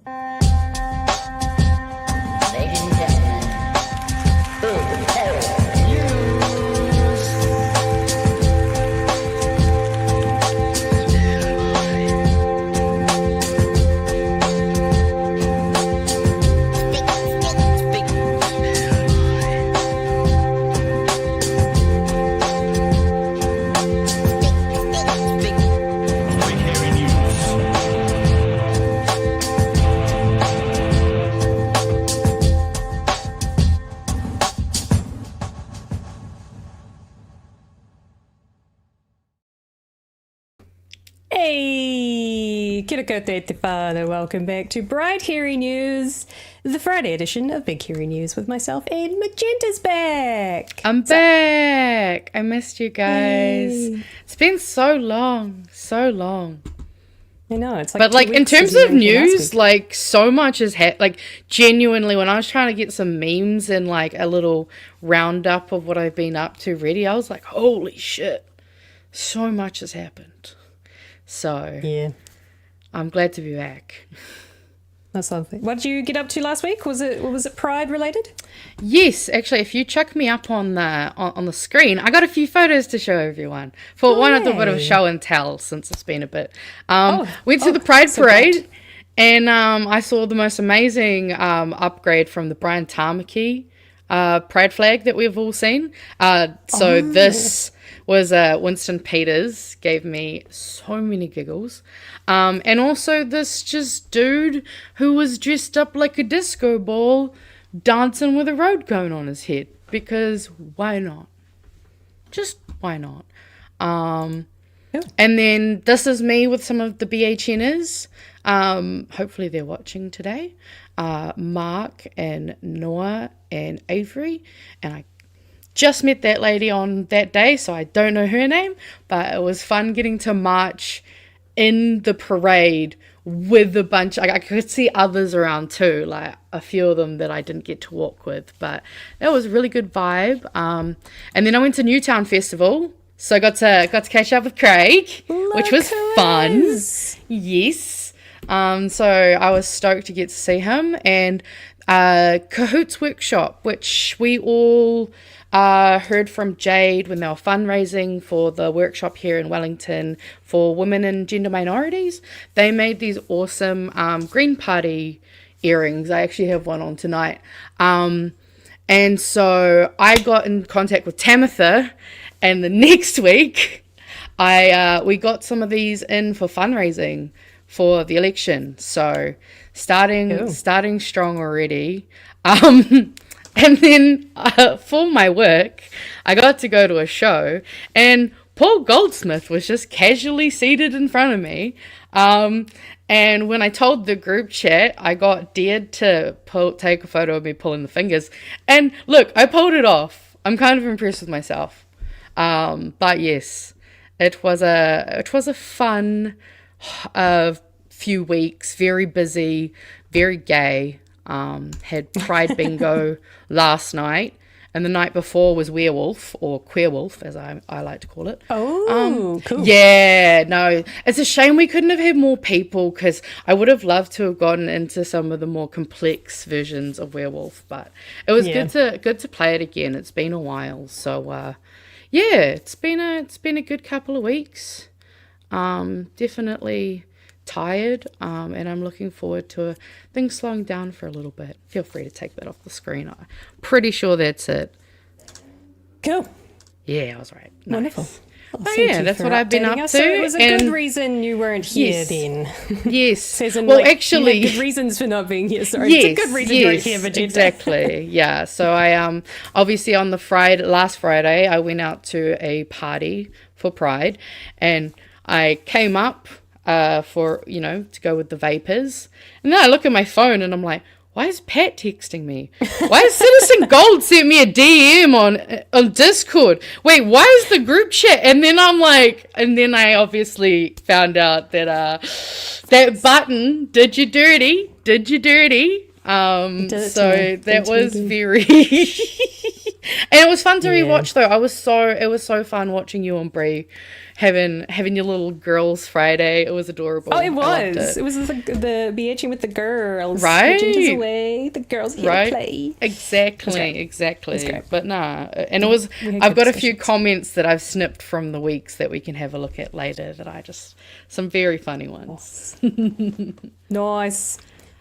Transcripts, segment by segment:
Ladies and gentlemen, big hairy news. Hey, kia ora koutou te whānau. Welcome back to Bright Hairy News, the Friday edition of Big Hairy News with myself and Magenta's back. I'm back. I missed you guys. Yay. It's been so long. I know, it's like But 2 like in weeks terms since of we were here last news, week. like so much has like genuinely when I was trying to get some memes and like a little roundup of what I've been up to ready, I was like, holy shit. So much has happened. So Yeah, I'm glad to be back. that's lovely. What did you get up to last week? Was it Pride related? Yes, actually, if you chuck me up on the screen, I got a few photos to show everyone. For one, I thought a bit of a yay. show and tell since it's been a bit. Went to oh, the Pride so Parade, great. and I saw the most amazing upgrade from the Brian Tamaki Pride flag that we've all seen. This was Winston Peters, gave me so many giggles. And also this just dude who was dressed up like a disco ball dancing with a road cone on his head. Because why not? Just why not? And then this is me with some of the BHNers. Hopefully they're watching today. Mark and Noah and Avery. And I just met that lady on that day, so I don't know her name, but it was fun getting to march in the parade with a bunch. I could see others around too, like a few of them that I didn't get to walk with, but that was a really good vibe. And then I went to Newtown Festival, so I got to catch up with Craig, which was fun. Yes. So I was stoked to get to see him, and Cahoots Workshop, which we all heard from Jade when they were fundraising for the workshop here in Wellington for women and gender minorities. They made these awesome Green Party earrings. I actually have one on tonight. And so I got in contact with Tamitha, and the next week we got some of these in for fundraising for the election. So starting strong already. And then for my work, I got to go to a show, and Paul Goldsmith was just casually seated in front of me. And when I told the group chat, I got dared to take a photo of me pulling the fingers. And look, I pulled it off. I'm kind of impressed with myself. But yes, it was a fun few weeks, very busy, very gay. Had Pride Bingo last night, and the night before was Werewolf, or Queerwolf, as I like to call it. Oh, cool. Yeah, no, it's a shame we couldn't have had more people, because I would have loved to have gotten into some of the more complex versions of Werewolf, but it was good to play it again. It's been a while, so yeah, it's been a good couple of weeks. Definitely tired, and I'm looking forward to things slowing down for a little bit. Feel free to take that off the screen. I'm pretty sure that's it. Cool. Yeah, I was right. Nice. Wonderful. Well, Oh, thank yeah, you that's for what I've been updating up us. to. So it was a good and reason you weren't here Yes. then. yes, As in, well, like, actually, you had good reasons for not being here. Sorry, yes, it's a good reason you weren't here, Magenta. exactly. Yeah. So I obviously on the last Friday I went out to a party for Pride, and I came up for to go with the vapors, and then I look at my phone and I'm like, why is Pat texting me? Why is Citizen Gold sent me a DM on Discord? Wait, why is the group chat? And then I'm like, and then I obviously found out that that button, did you dirty? So that was very And it was fun to rewatch though. It was so fun watching you and Brie having your little girls' Friday. It was adorable. Oh, it I loved was. It was the BHing with the girls. Right. Magenda's away. The girls here to play. Exactly. great. But nah, and it was. I've got a few comments that I've snipped from the weeks that we can have a look at later. Some very funny ones. Nice.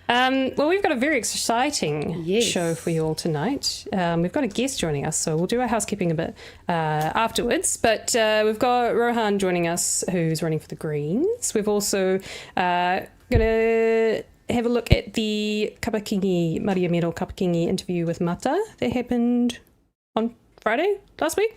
Well, we've got a very exciting show for you all tonight. We've got a guest joining us, so we'll do our housekeeping a bit afterwards. But we've got Rohan joining us, who's running for the Greens. We've also going to have a look at the Kapa-Kingi, Mariameno Kapa-Kingi interview with Mata that happened on Friday last week.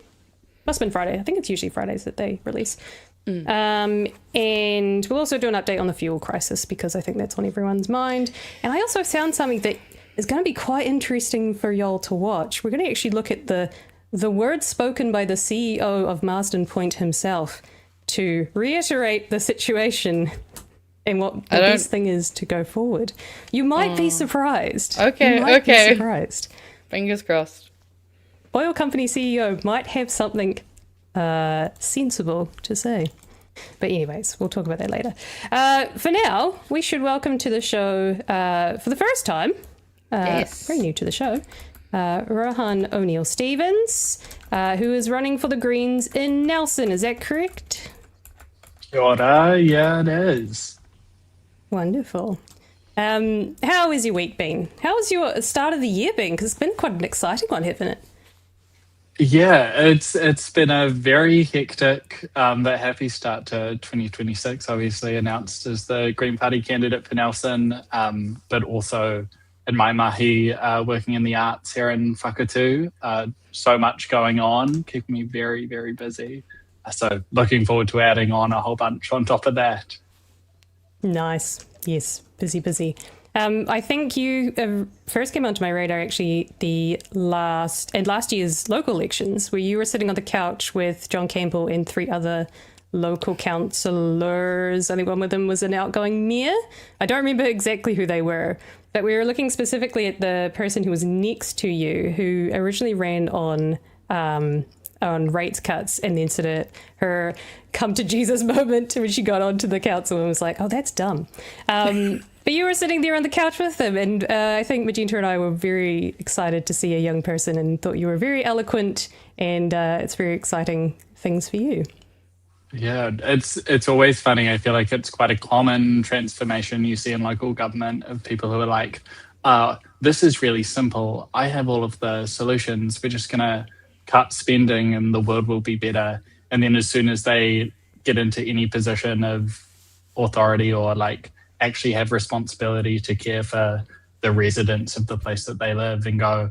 Must have been Friday. I think it's usually Fridays that they release. And we'll also do an update on the fuel crisis because I think that's on everyone's mind. And I also found something that is going to be quite interesting for y'all to watch. We're going to actually look at the words spoken by the CEO of Marsden Point himself to reiterate the situation and what the best thing is to go forward. You might be surprised. Okay. Be surprised. Fingers crossed. Oil company CEO might have something sensible to say. But anyways, we'll talk about that later. For now, we should welcome to the show for the first time, very new to the show, Rohan O'Neill-Stevens, who is running for the Greens in Nelson. Is that correct? Kia ora. Yeah, it is. Wonderful. How has your week been? How has your start of the year been? Because it's been quite an exciting one, hasn't it? Yeah, it's been a very hectic but happy start to 2026. Obviously announced as the Green Party candidate for Nelson, but also in my mahi, working in the arts here in Whakatū. So much going on, keeping me very, very busy. So looking forward to adding on a whole bunch on top of that. Nice. Yes, busy. I think you first came onto my radar actually last year's local elections, where you were sitting on the couch with John Campbell and 3 other local councillors. I think one of them was an outgoing mayor. I don't remember exactly who they were, but we were looking specifically at the person who was next to you, who originally ran on rates cuts, and then sort of her come to Jesus moment when she got onto the council and was like, oh, that's dumb. But you were sitting there on the couch with them, and I think Magenta and I were very excited to see a young person and thought you were very eloquent, and it's very exciting things for you. Yeah, it's always funny. I feel like it's quite a common transformation you see in local government of people who are like, this is really simple. I have all of the solutions. We're just going to cut spending and the world will be better. And then as soon as they get into any position of authority or like actually have responsibility to care for the residents of the place that they live and go,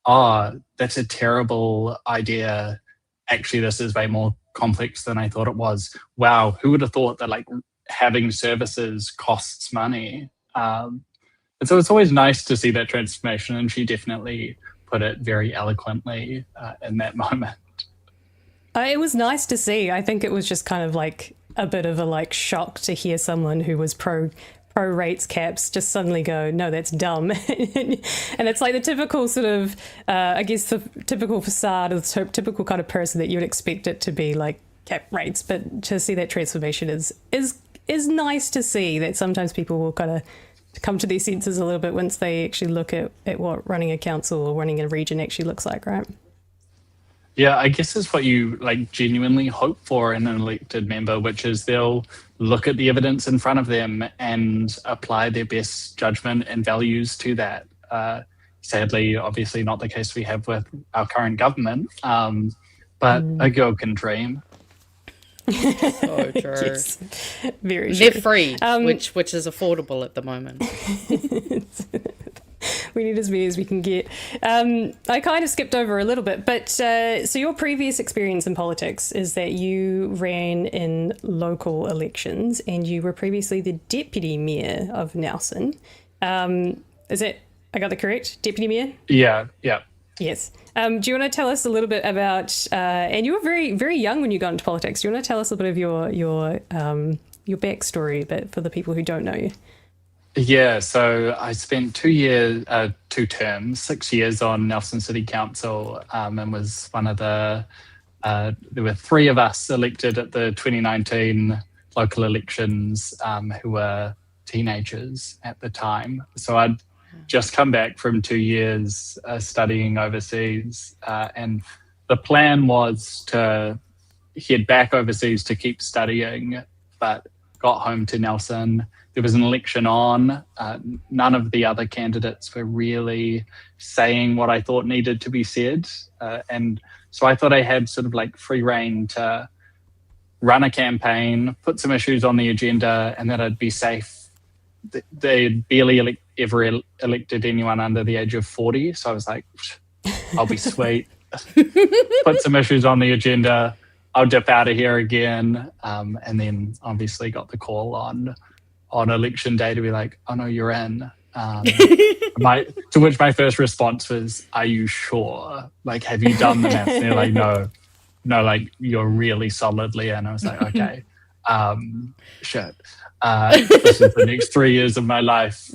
oh, that's a terrible idea. Actually, this is way more complex than I thought it was. Wow, who would have thought that like having services costs money? And so it's always nice to see that transformation, and she definitely put it very eloquently in that moment. It was nice to see. I think it was just kind of like a bit of a like shock to hear someone who was pro rates caps just suddenly go, no, that's dumb. And it's like the typical sort of, I guess the typical facade of the typical kind of person that you would expect it to be like cap rates. But to see that transformation is nice to see, that sometimes people will kind of come to their senses a little bit once they actually look at what running a council or running a region actually looks like, right? Yeah, I guess it's what you like genuinely hope for in an elected member, which is they'll look at the evidence in front of them and apply their best judgment and values to that. Sadly, obviously not the case we have with our current government, but a girl can dream. So true. Yes, very true. They're free, which is affordable at the moment. We need as many as we can get. I kind of skipped over a little bit, but so your previous experience in politics is that you ran in local elections and you were previously the deputy mayor of Nelson. Is it, I got that correct? Deputy mayor? Yeah. Yes. Do you want to tell us a little bit about, and you were very, very young when you got into politics. Do you want to tell us a bit of your backstory, but for the people who don't know you? Yeah, so I spent 2 terms, 6 years on Nelson City Council, and was one of there were 3 of us elected at the 2019 local elections who were teenagers at the time. So I'd just come back from 2 years studying overseas, and the plan was to head back overseas to keep studying, but got home to Nelson. There was an election on. None of the other candidates were really saying what I thought needed to be said. And so I thought I had sort of like free reign to run a campaign, put some issues on the agenda, and that I'd be safe. They barely ever elected anyone under the age of 40. So I was like, I'll be sweet. Put some issues on the agenda. I'll dip out of here again. And then obviously got the call on election day to be like, oh no, you're in. To which my first response was, are you sure? Like, have you done the maths? And they're like, no, like you're really solidly in. I was like, okay, shit. This is the next 3 years of my life,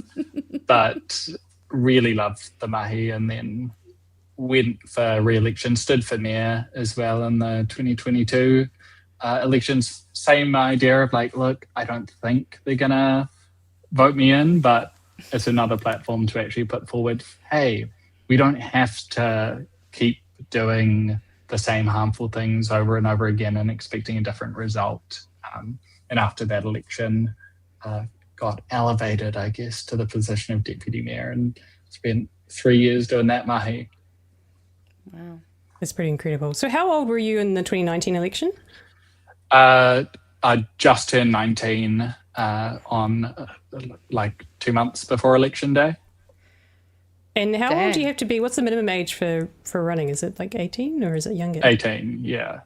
but really loved the mahi, and then went for re-election, stood for mayor as well in the 2022 elections. Same idea of like, look, I don't think they're gonna vote me in, but it's another platform to actually put forward, hey, we don't have to keep doing the same harmful things over and over again and expecting a different result. And after that election, got elevated, I guess, to the position of deputy mayor, and spent 3 years doing that mahi. Wow. That's pretty incredible. So how old were you in the 2019 election? I just turned 19 on like 2 months before election day. And how old do you have to be? What's the minimum age for running? Is it like 18 or is it younger? 18, yeah.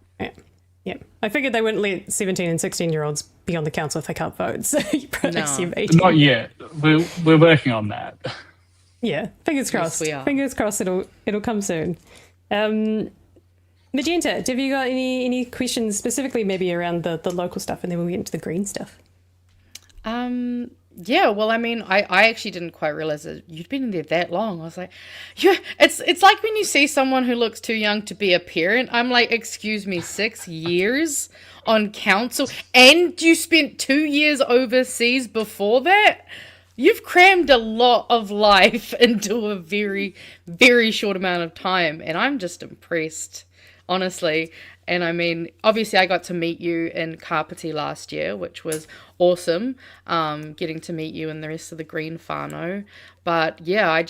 Yeah. I figured they wouldn't let 17 and 16-year-olds be on the council if they can't vote. So you probably assume 18. Not yet. We're working on that. Yeah. Fingers crossed. Yes, we are. Fingers crossed it'll come soon. Magenta, have you got any questions specifically maybe around the local stuff, and then we'll get into the green stuff? Yeah, well, I mean, I actually didn't quite realize that you'd been in there that long. I was like, yeah, it's like when you see someone who looks too young to be a parent. I'm like, excuse me, 6 years on council, and you spent 2 years overseas before that? You've crammed a lot of life into a very, very short amount of time, and I'm just impressed, honestly. And I mean, obviously I got to meet you in Kapiti last year, which was awesome, getting to meet you and the rest of the Green whānau. But yeah,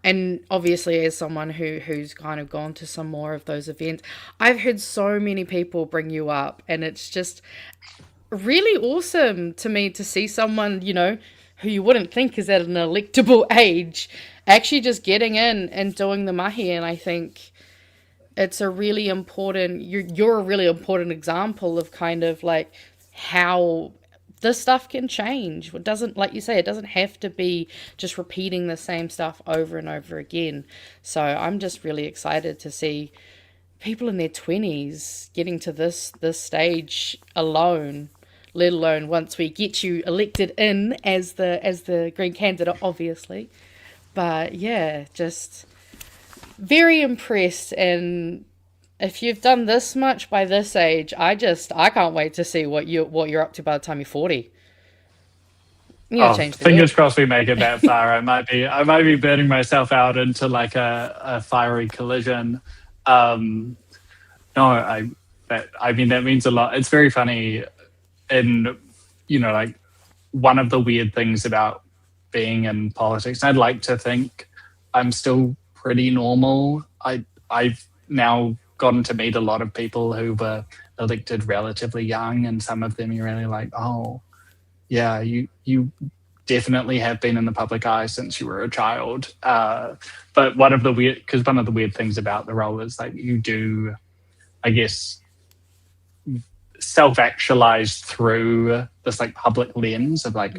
and obviously as someone who's kind of gone to some more of those events, I've heard so many people bring you up, and it's just really awesome to me to see someone, who you wouldn't think is at an electable age, actually just getting in and doing the mahi. And I think it's a really important, you're a really important example of kind of like how this stuff can change. It doesn't, like you say, it doesn't have to be just repeating the same stuff over and over again. So I'm just really excited to see people in their 20s getting to this stage alone, let alone once we get you elected in as the Green candidate, obviously. But yeah, just very impressed. And if you've done this much by this age, I can't wait to see what you're up to by the time you're 40. Change the fingers crossed we make it that far. I might be burning myself out into like a fiery collision. I mean, that means a lot. It's very funny. And like one of the weird things about being in politics, I'd like to think I'm still pretty normal. I've now gotten to meet a lot of people who were elected relatively young, and some of them you're really like, oh yeah, you definitely have been in the public eye since you were a child. But one of the weird things about the role is like you do, I guess, self-actualize through this like public lens of like,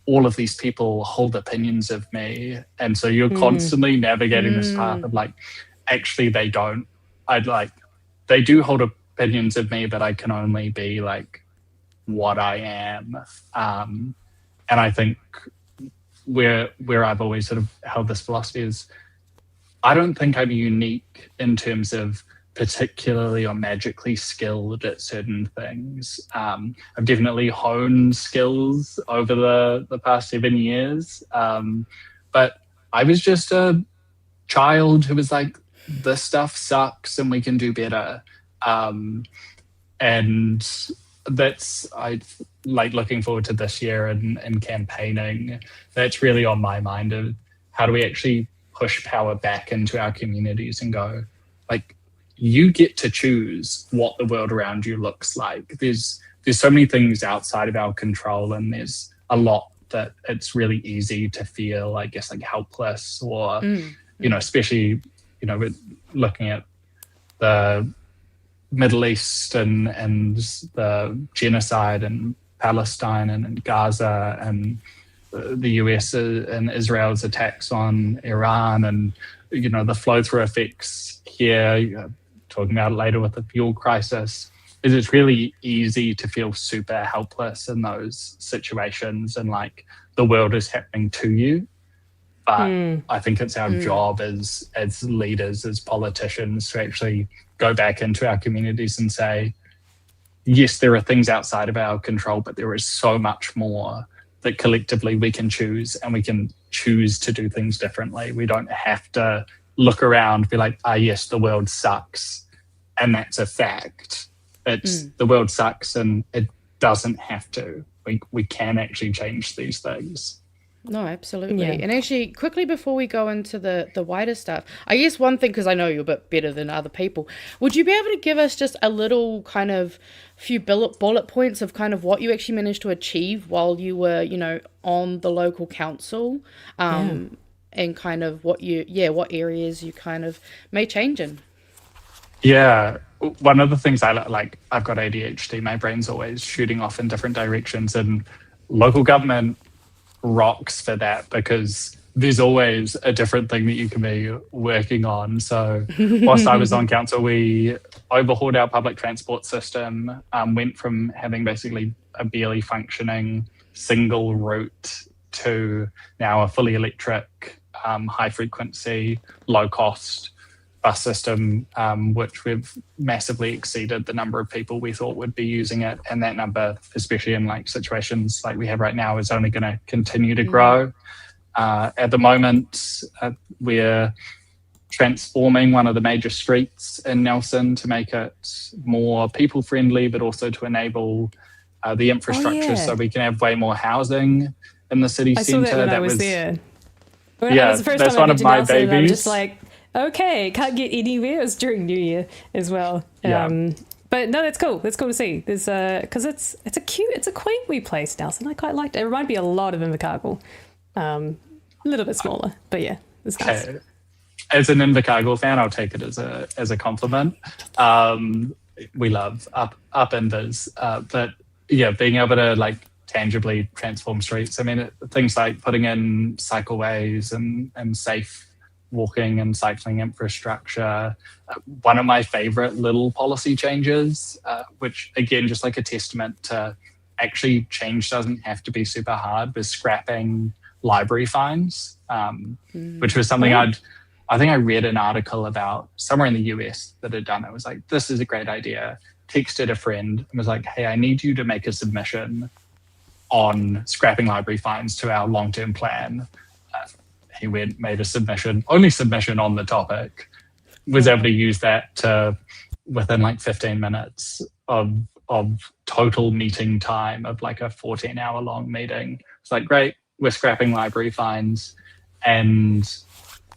all of these people hold opinions of me. And so you're constantly navigating this path of like, actually they don't. They do hold opinions of me, but I can only be like what I am. And And I think where I've always sort of held this philosophy is, I don't think I'm unique in terms of particularly or magically skilled at certain things. I've definitely honed skills over the past 7 years. But I was just a child who was like, this stuff sucks and we can do better. And I like looking forward to this year and campaigning. That's really on my mind of how do we actually push power back into our communities and go, like, you get to choose what the world around you looks like. There's so many things outside of our control, and there's a lot that it's really easy to feel, I guess, like helpless or, especially, with looking at the Middle East and the genocide in Palestine and in Gaza and the US and Israel's attacks on Iran and, the flow-through effects here, talking about it later with the fuel crisis, is it's really easy to feel super helpless in those situations and like the world is happening to you. But I think it's our job as leaders, as politicians, to actually go back into our communities and say, yes, there are things outside of our control, but there is so much more that collectively we can choose, and we can choose to do things differently. We don't have to look around and be like, yes, the world sucks, and that's a fact. It's the world sucks and it doesn't have to. We can actually change these things. No, absolutely. Yeah. And actually, quickly before we go into the wider stuff, I guess one thing, because I know you're a bit better than other people, would you be able to give us just a little kind of few bullet points of kind of what you actually managed to achieve while you were, on the local council, and kind of what areas you kind of made change in? Yeah. One of the things I like, I've got ADHD, my brain's always shooting off in different directions, and local government rocks for that because there's always a different thing that you can be working on. So whilst I was on council, we overhauled our public transport system, went from having basically a barely functioning single route to now a fully electric, high frequency, low cost bus system, which we've massively exceeded the number of people we thought would be using it. And that number, especially in like situations like we have right now, is only going to continue to grow. At the moment, we're transforming one of the major streets in Nelson to make it more people friendly, but also to enable the infrastructure so we can have way more housing in the city centre. I saw that when I was there. That was the first time one of my babies. I'm just like, okay, can't get anywhere. It was during New Year as well. But no, that's cool. That's cool to see. There's because it's a quaint wee place, Nelson. I quite liked it. It reminded me a lot of Invercargill. A little bit smaller, but yeah, it's nice. As an Invercargill fan, I'll take it as a compliment. We love up Invers, but yeah, being able to like tangibly transform streets. I mean, things like putting in cycleways and safe walking and cycling infrastructure. One of my favorite little policy changes, which again, just like a testament to actually change doesn't have to be super hard, was scrapping library fines, which was something I think I read an article about somewhere in the US that had done it. It was like, this is a great idea. Texted a friend and was like, hey, I need you to make a submission on scrapping library fines to our long-term plan. He made a submission, only submission on the topic, was able to use that to, within like 15 minutes of total meeting time of like a 14-hour long meeting. It's like, great, we're scrapping library fines. And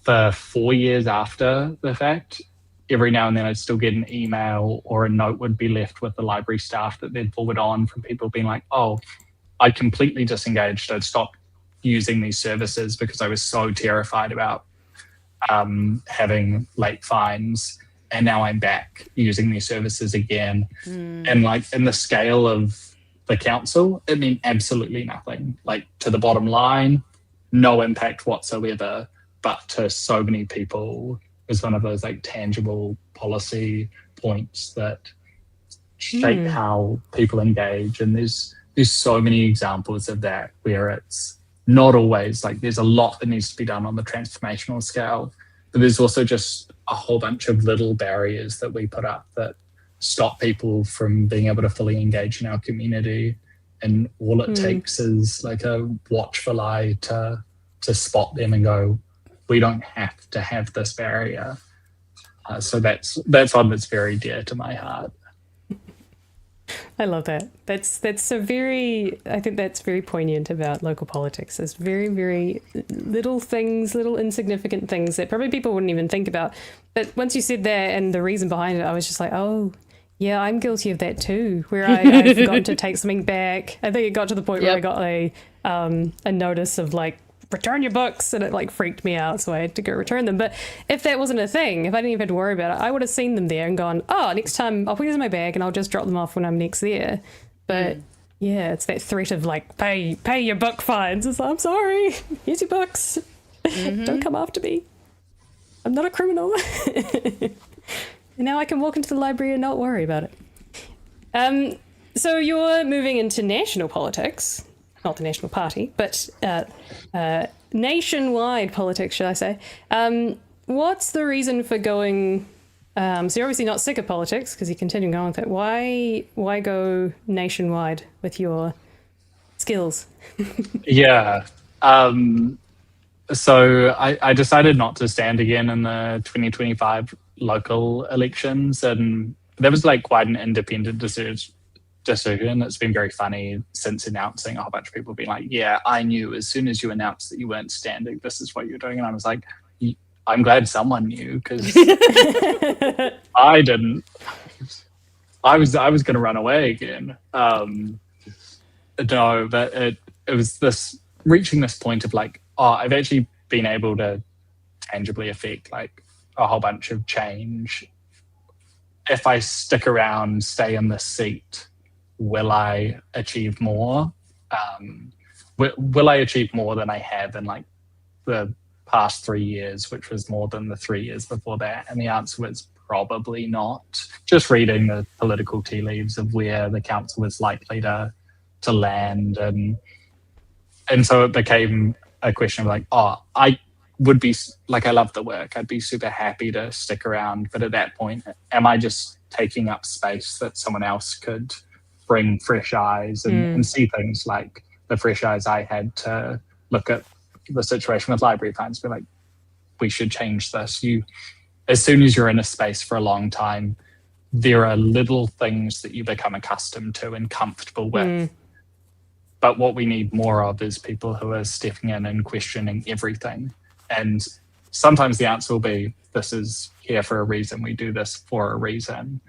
for 4 years after the fact, every now and then I'd still get an email or a note would be left with the library staff that they'd forward on from people being like, oh, I completely disengaged. I'd stopped using these services because I was so terrified about having late fines, and now I'm back using these services again. And like in the scale of the council, it meant absolutely nothing. Like to the bottom line, no impact whatsoever, but to so many people is one of those like tangible policy points that shape how people engage. And there's there's so many examples of that where it's not always like there's a lot that needs to be done on the transformational scale, but there's also just a whole bunch of little barriers that we put up that stop people from being able to fully engage in our community. And all it takes is like a watchful eye to spot them and go, we don't have to have this barrier. So that's one that's very dear to my heart. I love that. That's so very, I think that's very poignant about local politics. There's very, very little things, little insignificant things that probably people wouldn't even think about. But once you said that and the reason behind it, I was just like, oh, yeah, I'm guilty of that too, where I forgot to take something back. I think it got to the point where I got a notice of like, return your books, and it like freaked me out, so I had to go return them. But if that wasn't a thing, if I didn't even have to worry about it, I would have seen them there and gone, oh, next time I'll put these in my bag and I'll just drop them off when I'm next there. But yeah, it's that threat of like, pay your book fines. It's like, I'm sorry, here's your books. Don't come after me. I'm not a criminal. And now I can walk into the library and not worry about it. So you're moving into national politics. Not the National Party, but nationwide politics, should I say. What's the reason for going... so you're obviously not sick of politics because you're continuing on with it. Why go nationwide with your skills? Yeah. So I decided not to stand again in the 2025 local elections, and that was like quite an independent decision. It's been very funny since announcing. A whole bunch of people being like, yeah, I knew as soon as you announced that you weren't standing, this is what you're doing. And I was like, I'm glad someone knew, because I didn't. I was going to run away again. No, but it was this reaching this point of like, oh, I've actually been able to tangibly affect like a whole bunch of change. If I stick around, stay in this seat, will I achieve more? Will I achieve more than I have in like the past 3 years, which was more than the 3 years before that? And the answer was probably not. Just reading the political tea leaves of where the council was likely to land, and so it became a question of like, oh, I would be like, I love the work. I'd be super happy to stick around, but at that point, am I just taking up space that someone else could bring fresh eyes and see things like the fresh eyes I had to look at the situation with library fines, be like, we should change this. As soon as you're in a space for a long time, there are little things that you become accustomed to and comfortable with. But what we need more of is people who are stepping in and questioning everything. And sometimes the answer will be, this is here for a reason, we do this for a reason.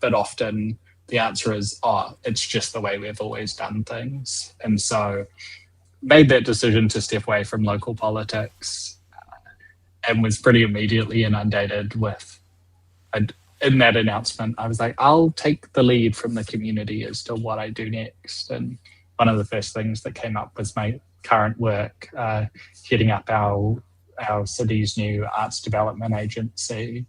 But often the answer is, oh, it's just the way we've always done things. And so made that decision to step away from local politics, and was pretty immediately inundated with, in that announcement, I was like, I'll take the lead from the community as to what I do next. And one of the first things that came up was my current work, heading up our city's new arts development agency.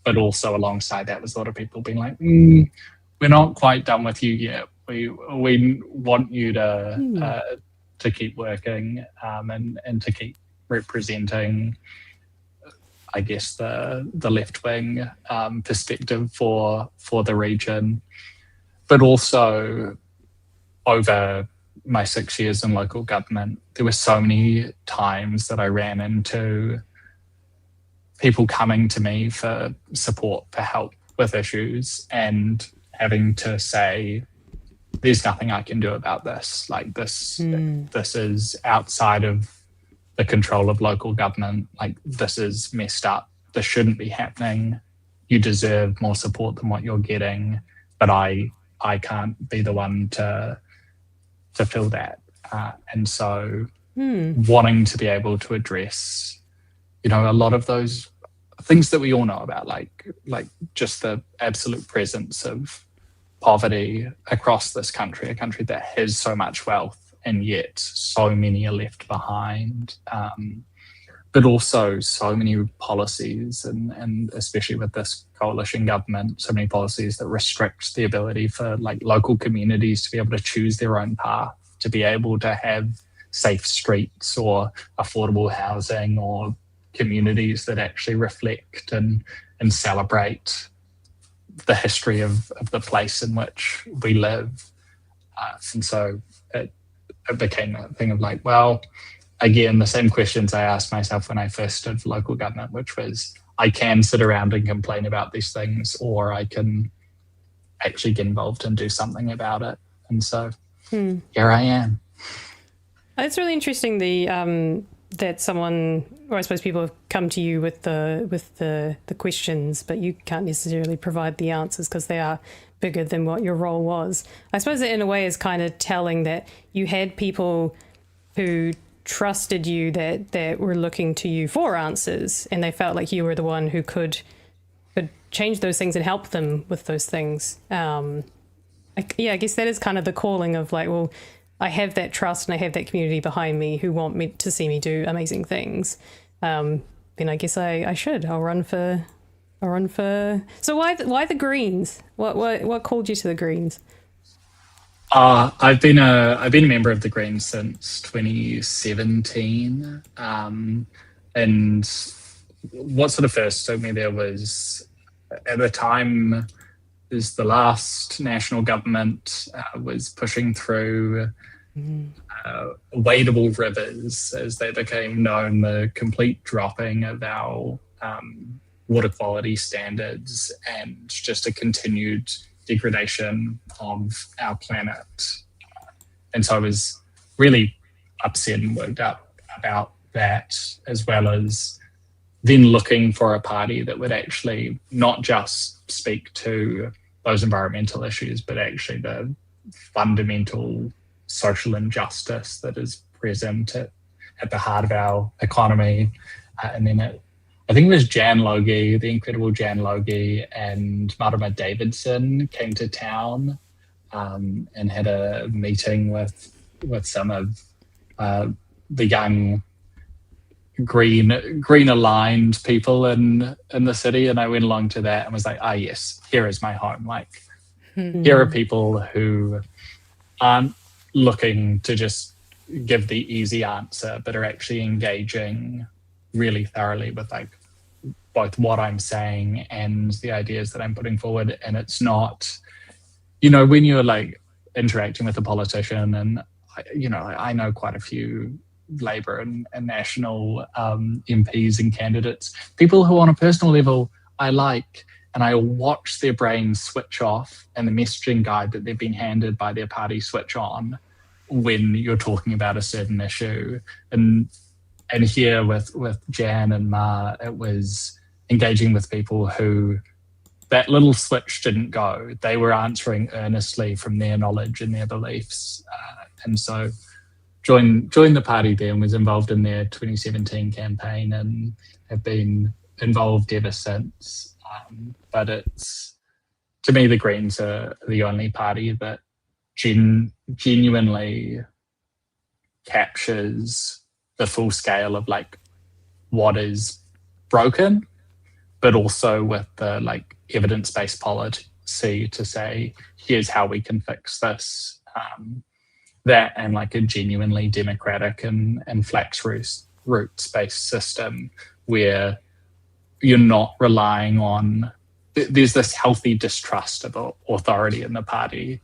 But also alongside that was a lot of people being like, we're not quite done with you yet. We want you to keep working and to keep representing, I guess, the left wing perspective for the region. But also over my 6 years in local government, there were so many times that I ran into people coming to me for support, for help with issues, and having to say, there's nothing I can do about this. Like this is outside of the control of local government. Like, this is messed up. This shouldn't be happening. You deserve more support than what you're getting, but I can't be the one to fill that. And so wanting to be able to address, a lot of those things that we all know about, like just the absolute presence of poverty across this country, a country that has so much wealth and yet so many are left behind. but also so many policies, and especially with this coalition government, so many policies that restrict the ability for like local communities to be able to choose their own path, to be able to have safe streets or affordable housing or communities that actually reflect and celebrate the history of the place in which we live. And so it became a thing of like, well, again, the same questions I asked myself when I first stood for local government, which was, I can sit around and complain about these things, or I can actually get involved and do something about it. And so here I am. It's really interesting that someone, or I suppose people have come to you with the questions, but you can't necessarily provide the answers because they are bigger than what your role was. I suppose that in a way is kind of telling that you had people who trusted you that were looking to you for answers, and they felt like you were the one who could change those things and help them with those things. I guess that is kind of the calling of like, well, I have that trust and I have that community behind me who want me to see me do amazing things. Then I guess I should. I'll run for. So why the Greens? What called you to the Greens? I've been a member of the Greens since 2017, and what sort of first took me there was, at the time, is the last national government was pushing through wadable rivers, as they became known, the complete dropping of our water quality standards, and just a continued degradation of our planet. And so I was really upset and worked up about that, as well as then looking for a party that would actually not just speak to those environmental issues, but actually the fundamental social injustice that is present at the heart of our economy. And then I think it was Jan Logie, the incredible Jan Logie, and Marama Davidson came to town and had a meeting with some of the young green aligned people in the city, and I went along to that and was like, yes, here is my home. Like, here are people who aren't looking to just give the easy answer, but are actually engaging really thoroughly with like both what I'm saying and the ideas that I'm putting forward. And it's not, when you're like interacting with a politician, and I know quite a few Labour and national MPs and candidates, people who on a personal level I like, and I watch their brains switch off and the messaging guide that they've been handed by their party switch on when you're talking about a certain issue. And here with Jan and Ma, it was engaging with people who that little switch didn't go. They were answering earnestly from their knowledge and their beliefs. And so joined the party there and was involved in their 2017 campaign, and have been involved ever since. But it's, to me, the Greens are the only party that genuinely captures the full scale of like what is broken, but also with the like evidence-based policy to say, here's how we can fix this. That and like a genuinely democratic and flax roots-based system where you're not relying on, there's this healthy distrust of authority in the party,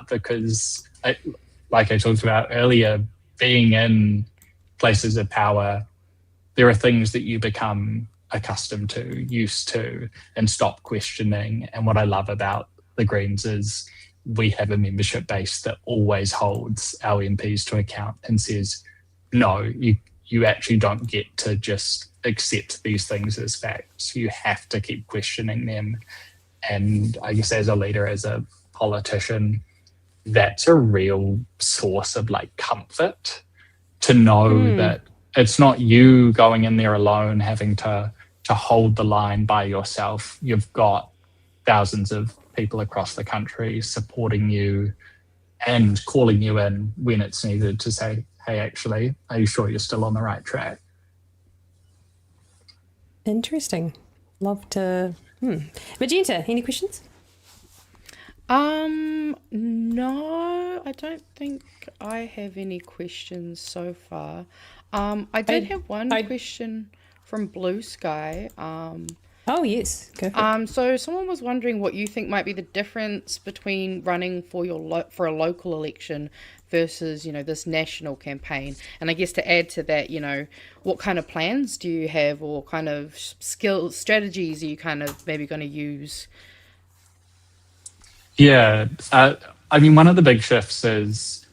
because like I talked about earlier, being in places of power, there are things that you become accustomed to, used to, and stop questioning. And what I love about the Greens is we have a membership base that always holds our MPs to account and says, no, you actually don't get to just accept these things as facts. You have to keep questioning them. And I guess as a leader, as a politician, that's a real source of like comfort to know that it's not you going in there alone having to hold the line by yourself. You've got thousands of people across the country supporting you and calling you in when it's needed to say, hey, actually, are you sure you're still on the right track? Interesting. Love to. Magenta, any questions? No, I don't think I have any questions so far. I did have one question from Blue Sky. Oh, yes. Go for it. So someone was wondering what you think might be the difference between running for for a local election versus, this national campaign. And I guess to add to that, what kind of plans do you have, or kind of strategies are you kind of maybe going to use? Yeah. I mean, one of the big shifts is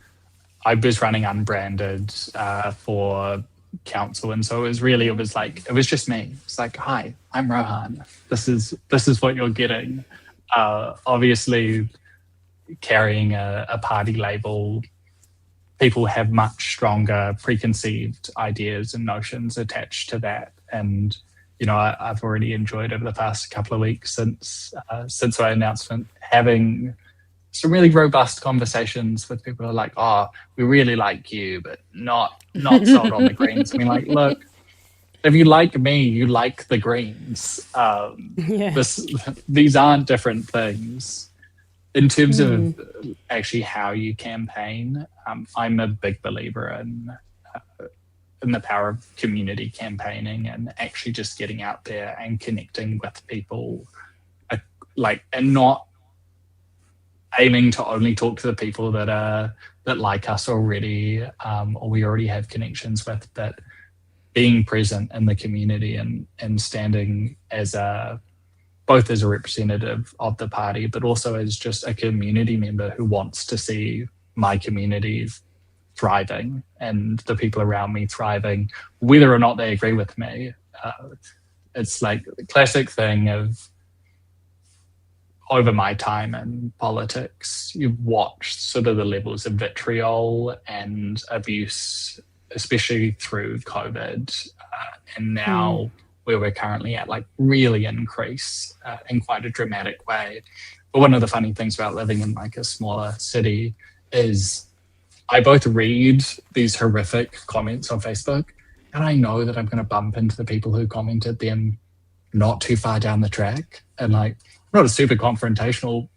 I was running unbranded for council, and so it was just me. It's like, hi, I'm Rohan. This is what you're getting. Obviously, carrying a party label, people have much stronger preconceived ideas and notions attached to that. And I've already enjoyed over the past couple of weeks since our announcement having some really robust conversations with people who are like, oh, we really like you, but not sold on the Greens. I mean, like, look, if you like me, you like the Greens. These aren't different things. In terms of actually how you campaign, I'm a big believer in the power of community campaigning and actually just getting out there and connecting with people, and not aiming to only talk to the people that like us already, or we already have connections with, but being present in the community and standing as both as a representative of the party, but also as just a community member who wants to see my community thriving and the people around me thriving, whether or not they agree with me. It's like the classic thing of, over my time in politics, you've watched sort of the levels of vitriol and abuse, especially through COVID, and now where we're currently at, really increase in quite a dramatic way. But one of the funny things about living in a smaller city is I both read these horrific comments on Facebook, and I know that I'm going to bump into the people who commented them not too far down the track. And I'm not a super confrontational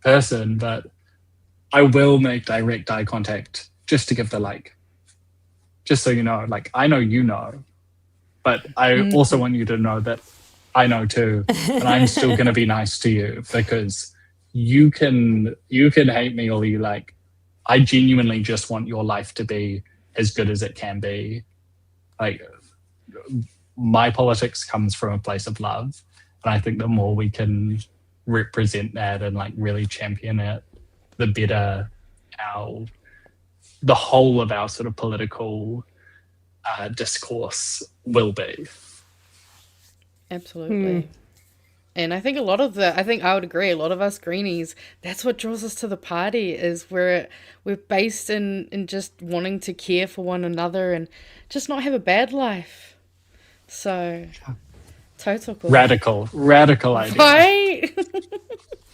person, but I will make direct eye contact just to give the just so you know, I know you know, but I also want you to know that I know too, and I'm still going to be nice to you, because you can hate me all you like. I genuinely just want your life to be as good as it can be. My politics comes from a place of love, and I think the more we can represent that and really champion it, the better the whole of our sort of political discourse will be. Absolutely. And I think I would agree, a lot of us greenies, that's what draws us to the party, is we're based in just wanting to care for one another and just not have a bad life. So, total cool. Radical idea. Right?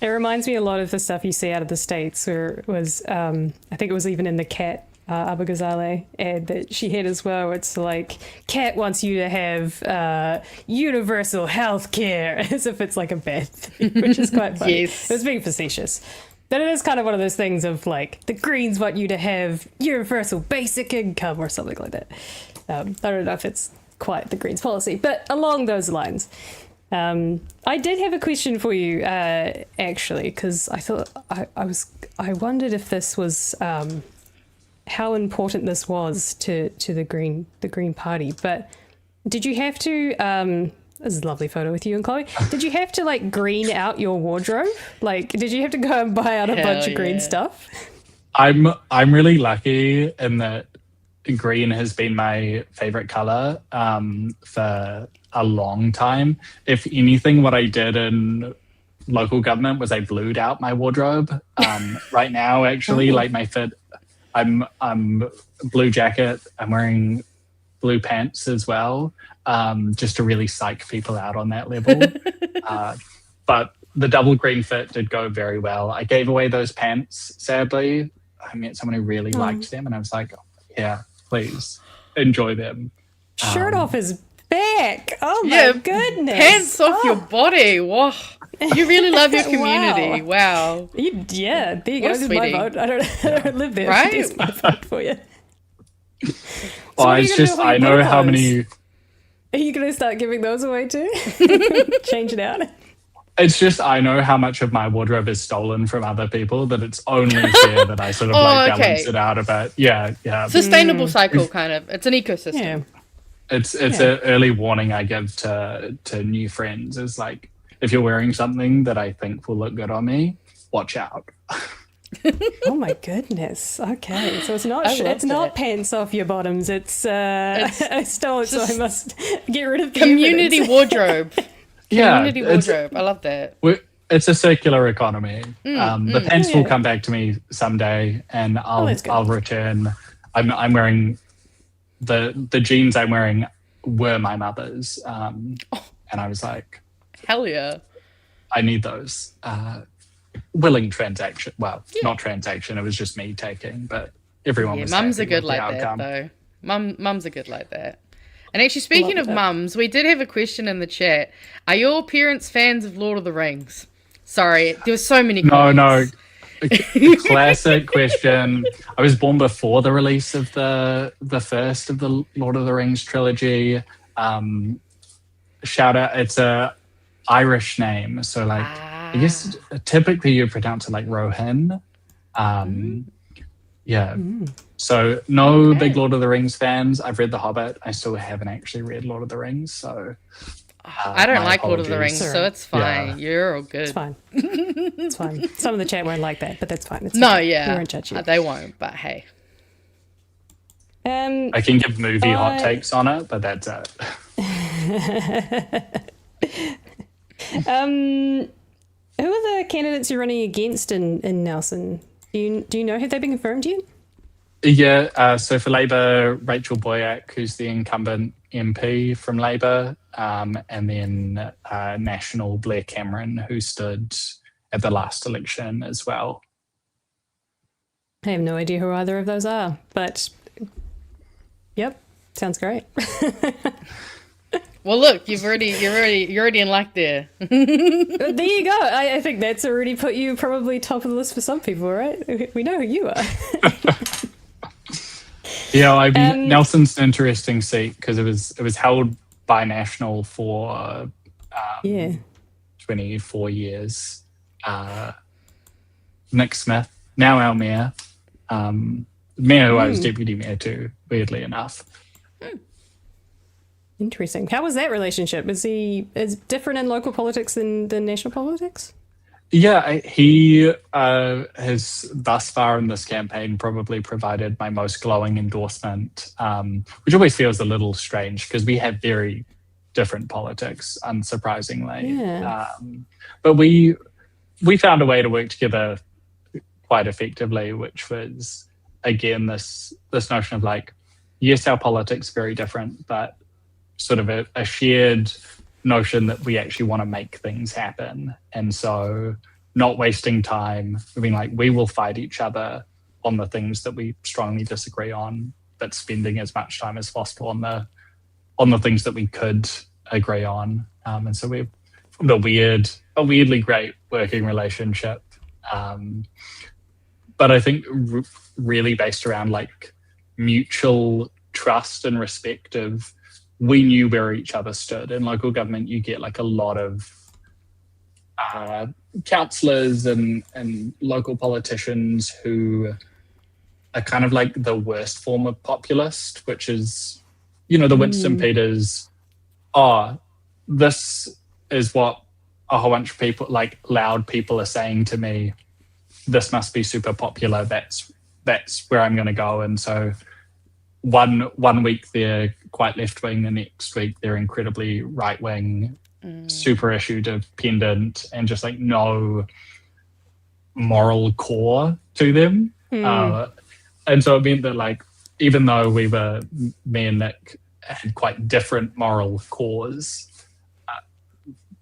It reminds me a lot of the stuff you see out of the States, where it was, I think it was even in the Cat Abagazale ad that she had as well. It's like, Cat wants you to have universal health care, as if it's a bad thing, which is quite funny. Yes. It was being facetious. But it is kind of one of those things of the Greens want you to have universal basic income or something like that. I don't know if it's quite the Greens policy, but along those lines. I did have a question for you, actually, because I thought I wondered if this was how important this was to the Green Party. But did you have to? This is a lovely photo with you and Chloe. Did you have to green out your wardrobe? Did you have to go and buy out a bunch of green stuff? I'm really lucky in that green has been my favorite color for a long time. If anything, what I did in local government was I blued out my wardrobe. Right now, actually, my fit, I'm blue jacket. I'm wearing blue pants as well, just to really psych people out on that level. But the double green fit did go very well. I gave away those pants, sadly. I met someone who really liked them, and I was like, yeah, please enjoy them. Shirt off is back. Oh my Yeah, goodness. Pants off your body. Whoa. You really love your community. Wow. Yeah, there you What go. a This is my sweetie. vote. I don't live there. Right? There's my vote for you. Well, what are you it's gonna do just with all I your know border how clothes? many. Are you going to start giving those away too? Change it out. It's just I know how much of my wardrobe is stolen from other people that it's only fair that I sort of balance okay. it out a bit. Yeah. Sustainable cycle, kind of. It's an ecosystem. Yeah. It's an early warning I give to new friends is like, if you're wearing something that I think will look good on me, watch out. Oh my goodness. Okay, so it's not love not that. pants off your bottoms. It's I stole it, so I must get rid of the Community evidence. wardrobe. Yeah, Community wardrobe. I love that. it's a circular economy. The pants will Yeah. come back to me someday, and that's good. I'll return. I'm wearing the jeans I'm wearing were my mother's, and I was like, Hell yeah. I need those. Willing transaction. Well, not transaction. It was just me taking, but everyone Yeah, was. mums are happy good with the like that, outcome. though. Mums are good like that. And actually, speaking of mums, we did have a question in the chat. Are your parents fans of Lord of the Rings? Sorry, there were so many comments. No. Classic question. I was born before the release of the first of the Lord of the Rings trilogy. Shout out! It's a Irish name, so like I guess typically you pronounce it like Rohan. Yeah. So no big Lord of the Rings fans. I've read The Hobbit. I still haven't actually read Lord of the Rings, so I don't my like Lord of the apologies. Rings, so it's fine. Yeah. You're all good. It's fine. It's fine. Some of the chat won't like that, but that's fine. It's No, okay. We yeah. won't judge you. They won't, but hey. I can give movie hot takes on it, but that's it. Who are the candidates you're running against in Nelson? Do you know, have they been confirmed yet? Yeah, so for Labour, Rachel Boyack, who's the incumbent MP from Labour, and then National Blair Cameron, who stood at the last election as well. I have no idea who either of those are, but yep, sounds great. Well, look, you're already in luck there. There you go. I think that's already put you probably top of the list for some people, right? We know who you are. Yeah, I mean, Nelson's an interesting seat because it was held by National for 24 years. Nick Smith, now our mayor, mayor who I was deputy mayor to, weirdly enough. Interesting. How was that relationship? Is different in local politics than national politics? Yeah, he has thus far in this campaign probably provided my most glowing endorsement, which always feels a little strange because we have very different politics, unsurprisingly. Yeah. But we found a way to work together quite effectively, which was, again, this notion of like, yes, our politics are very different, but sort of a shared notion that we actually want to make things happen. And so not wasting time, being like, we will fight each other on the things that we strongly disagree on, but spending as much time as possible on the things that we could agree on. And so we've formed a weirdly great working relationship. But I think really based around like mutual trust and respect of, we knew where each other stood. In local government, you get like a lot of councillors and local politicians who are kind of like the worst form of populist, which is, the Winston Peters, this is what a whole bunch of people, like loud people, are saying to me. This must be super popular. That's where I'm going to go. And so one week they're quite left wing, the next week they're incredibly right wing, super issue dependent, and just like no moral core to them. And so it meant that like, even though me and Nick had quite different moral cores,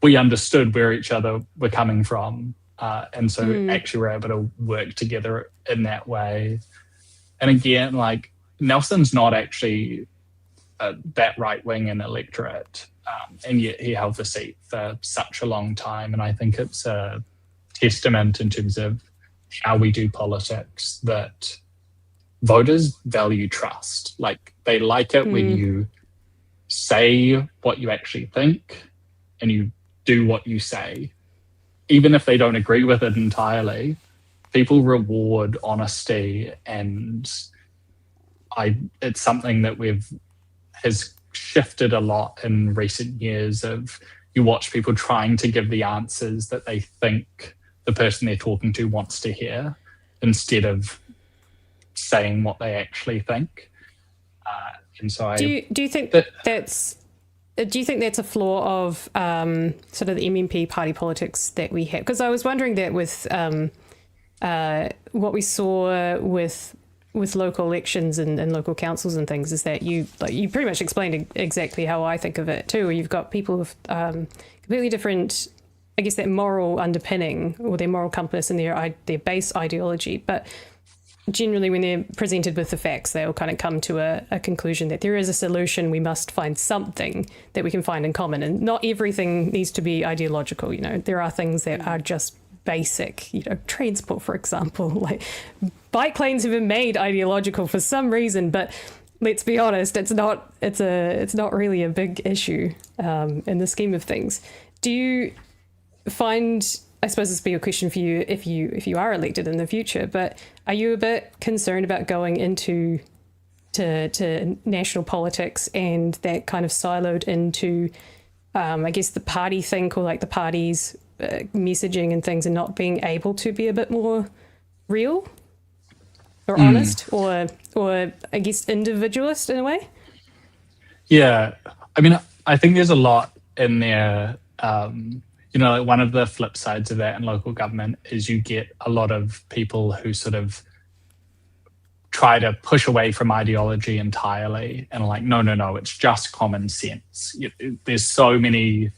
we understood where each other were coming from. And so actually we're able to work together in that way. And again, like, Nelson's not actually that right-wing and electorate, and yet he held the seat for such a long time. And I think it's a testament in terms of how we do politics that voters value trust. Like, they like it when you say what you actually think and you do what you say. Even if they don't agree with it entirely, people reward honesty, and it's something that has shifted a lot in recent years. Of you watch people trying to give the answers that they think the person they're talking to wants to hear, instead of saying what they actually think. And so do you think that's a flaw of sort of the MMP party politics that we have? Because I was wondering that with what we saw with local elections and local councils and things, is that you pretty much explained exactly how I think of it too. Where you've got people with completely different, I guess, that moral underpinning or their moral compass and their base ideology, but generally when they're presented with the facts, they all kind of come to a conclusion that there is a solution. We must find something that we can find in common, and not everything needs to be ideological. There are things that are just basic, transport, for example. Like, bike lanes have been made ideological for some reason, but let's be honest, it's not really a big issue in the scheme of things. Do you find, I suppose this would be a question for you if you are elected in the future, but are you a bit concerned about going into to national politics and that kind of siloed into, I guess, the party think, or like the party's messaging and things, and not being able to be a bit more real or honest, or I guess individualist in a way? Yeah, I mean, I think there's a lot in there. Like, one of the flip sides of that in local government is you get a lot of people who sort of try to push away from ideology entirely and are like, no, it's just common sense. There's so many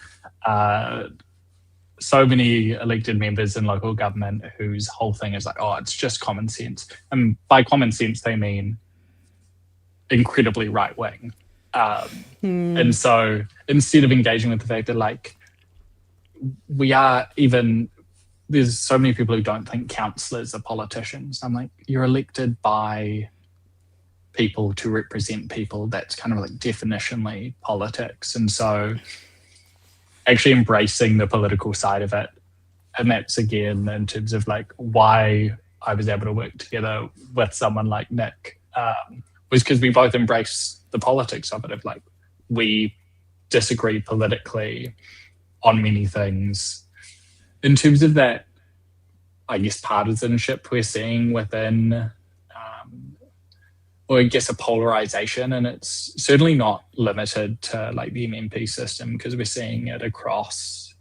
elected members in local government whose whole thing is like, oh, it's just common sense. And by common sense, they mean incredibly right wing. And so instead of engaging with the fact that, like, there's so many people who don't think councillors are politicians. I'm like, you're elected by people to represent people. That's kind of like definitionally politics. And so actually embracing the political side of it, and that's again in terms of like why I was able to work together with someone like Nick, was because we both embrace the politics of it, of like, we disagree politically on many things. In terms of that, I guess, partisanship we're seeing within, or I guess a polarization, and it's certainly not limited to like the MMP system, because we're seeing it across,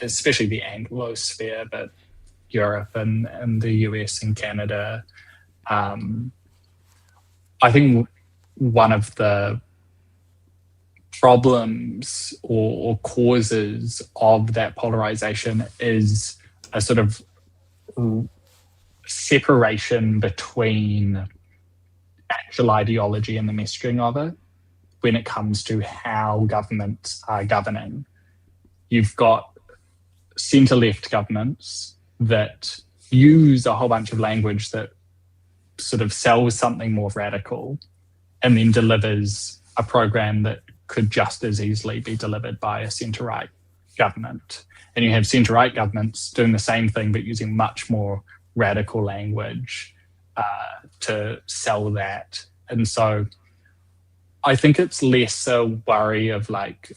especially the Anglosphere, but Europe and the US and Canada. I think one of the problems or causes of that polarization is a sort of separation between actual ideology and the messaging of it when it comes to how governments are governing. You've got centre-left governments that use a whole bunch of language that sort of sells something more radical and then delivers a program that could just as easily be delivered by a centre-right government. And you have centre-right governments doing the same thing but using much more radical language to sell that. And so I think it's less a worry of like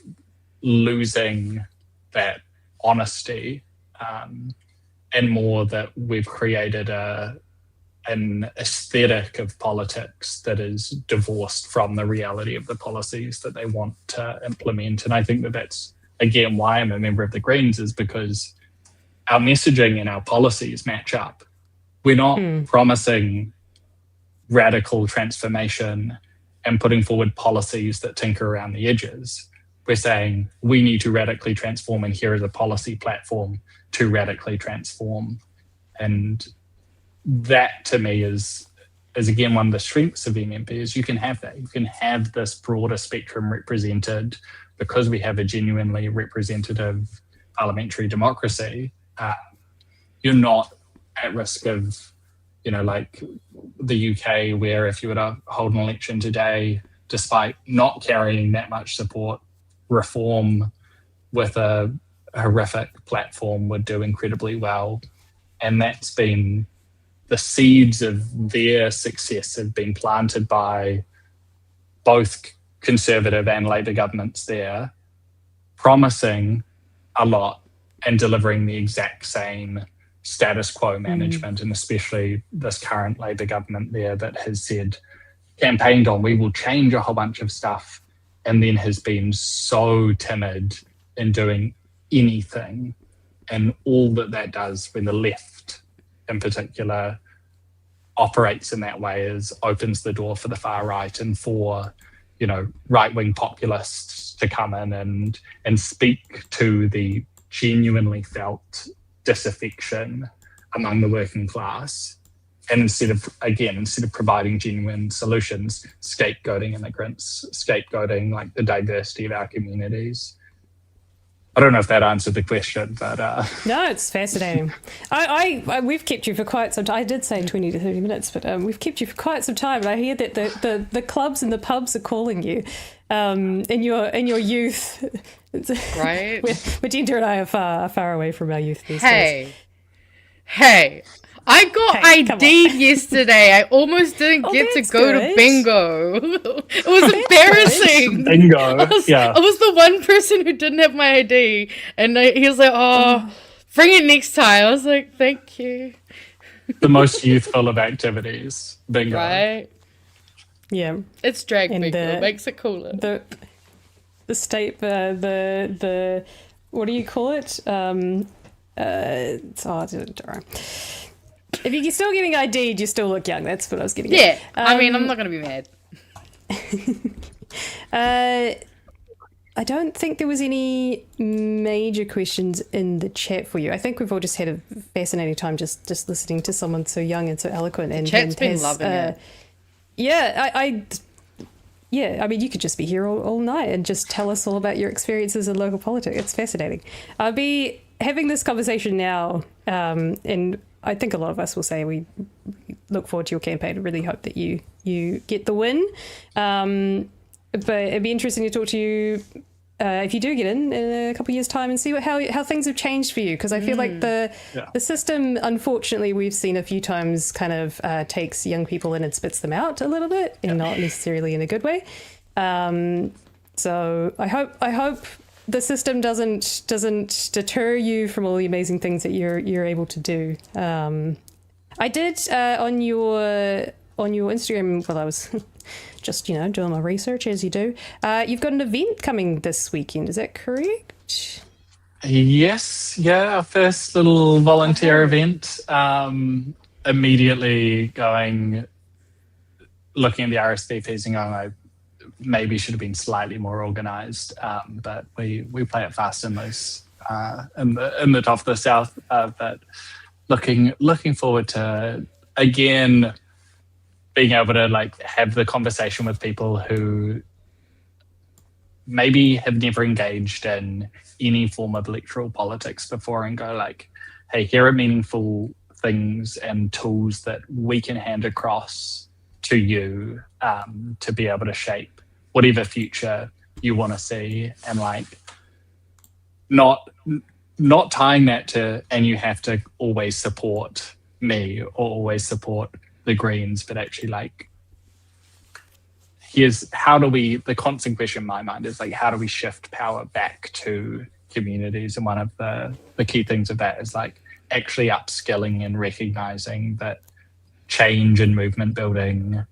losing that honesty, and more that we've created an aesthetic of politics that is divorced from the reality of the policies that they want to implement. And I think that that's, again, why I'm a member of the Greens, is because our messaging and our policies match up. We're not promising radical transformation and putting forward policies that tinker around the edges. We're saying we need to radically transform, and here is a policy platform to radically transform. And that to me is is again one of the strengths of MMP is you can have that. You can have this broader spectrum represented because we have a genuinely representative parliamentary democracy. You're not at risk of, like the UK, where if you were to hold an election today, despite not carrying that much support, Reform with a horrific platform would do incredibly well. And that's been the seeds of their success have been planted by both Conservative and Labour governments there, promising a lot and delivering the exact same status quo management, and especially this current Labour government there that has said, campaigned on, we will change a whole bunch of stuff, and then has been so timid in doing anything. And all that does when the left in particular operates in that way is opens the door for the far right and for, right-wing populists to come in and speak to the genuinely felt disaffection among the working class. And instead of providing genuine solutions, scapegoating immigrants, scapegoating like the diversity of our communities. I don't know if that answered the question, but no, it's fascinating. I we've kept you for quite some time. I did say 20 to 30 minutes, but we've kept you for quite some time. And I hear that the clubs and the pubs are calling you in your youth. Right. Magenta and I are far away from our youth these Hey, days. I got ID'd yesterday. I almost didn't get to go to bingo. It was embarrassing. Bingo, I was the one person who didn't have my ID. And he was like, bring it next time. I was like, thank you. The most youthful of activities, bingo. Right? Yeah. It's drag bingo. It makes it cooler. The state, the what do you call it? If you're still getting ID'd, you still look young. That's what I was getting at. Yeah, I mean, I'm not going to be mad. I don't think there was any major questions in the chat for you. I think we've all just had a fascinating time just listening to someone so young and so eloquent. And Chat's been loving it. Yeah, I mean, you could just be here all night and just tell us all about your experiences in local politics. It's fascinating. I'll be having this conversation now, and I think a lot of us will say we look forward to your campaign and really hope that you get the win. But it'd be interesting to talk to you if you do get in a couple of years' time and see how things have changed for you. Because I feel like the system, unfortunately, we've seen a few times kind of takes young people in and spits them out a little bit, and not necessarily in a good way. So I hope the system doesn't deter you from all the amazing things that you're able to do. I did on your Instagram while I was just doing my research, as you do. You've got an event coming this weekend. Is that correct? Yes, our first little volunteer event. Immediately looking at the RSVPs and going, I maybe should have been slightly more organised, but we play it fast and loose in the top of the south. But looking forward to again being able to have the conversation with people who maybe have never engaged in any form of electoral politics before and go hey, here are meaningful things and tools that we can hand across to you to be able to shape whatever future you want to see, and not tying that to, and you have to always support me or always support the Greens, but actually here's how do we, the constant question in my mind is how do we shift power back to communities? And one of the key things of that is actually upskilling and recognizing that change and movement building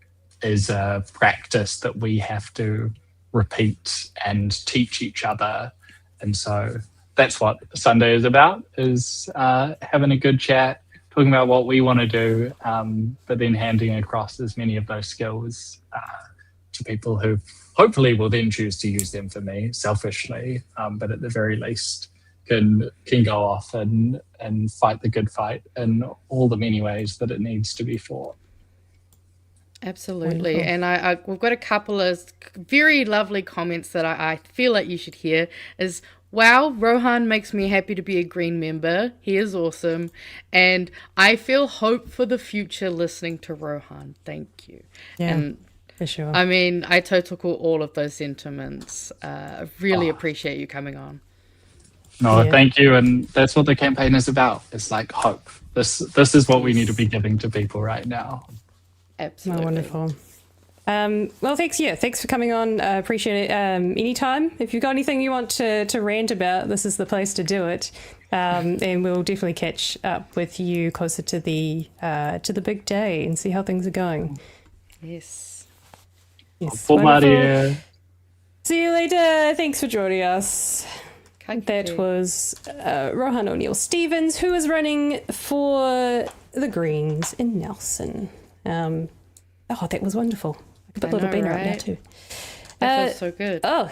is a practice that we have to repeat and teach each other. And so that's what Sunday is about, is having a good chat, talking about what we want to do, but then handing across as many of those skills to people who hopefully will then choose to use them for me selfishly, but at the very least can go off and fight the good fight in all the many ways that it needs to be fought. Absolutely. Wonderful. And we've got a couple of very lovely comments that I feel like you should hear is, wow, Rohan makes me happy to be a Green member. He is awesome. And I feel hope for the future listening to Rohan. Thank you. Yeah, And for sure. I mean, I total all of those sentiments. I really appreciate you coming on. No, Yeah. thank you. And that's what the campaign is about. It's like hope. This is what we need to be giving to people right now. Absolutely. Oh, wonderful. Well, thanks. Yeah, thanks for coming on. Appreciate it. Anytime. If you've got anything you want to rant about, this is the place to do it. And we'll definitely catch up with you closer to the big day and see how things are going. Yes. Yes. For Wonderful. Maria. See you later. Thanks for joining us. Thank That you. was Rohan O'Neill-Stevens, who is running for the Greens in Nelson. That was wonderful. I can put I little know, banner up now right? too. That feels so good. Oh,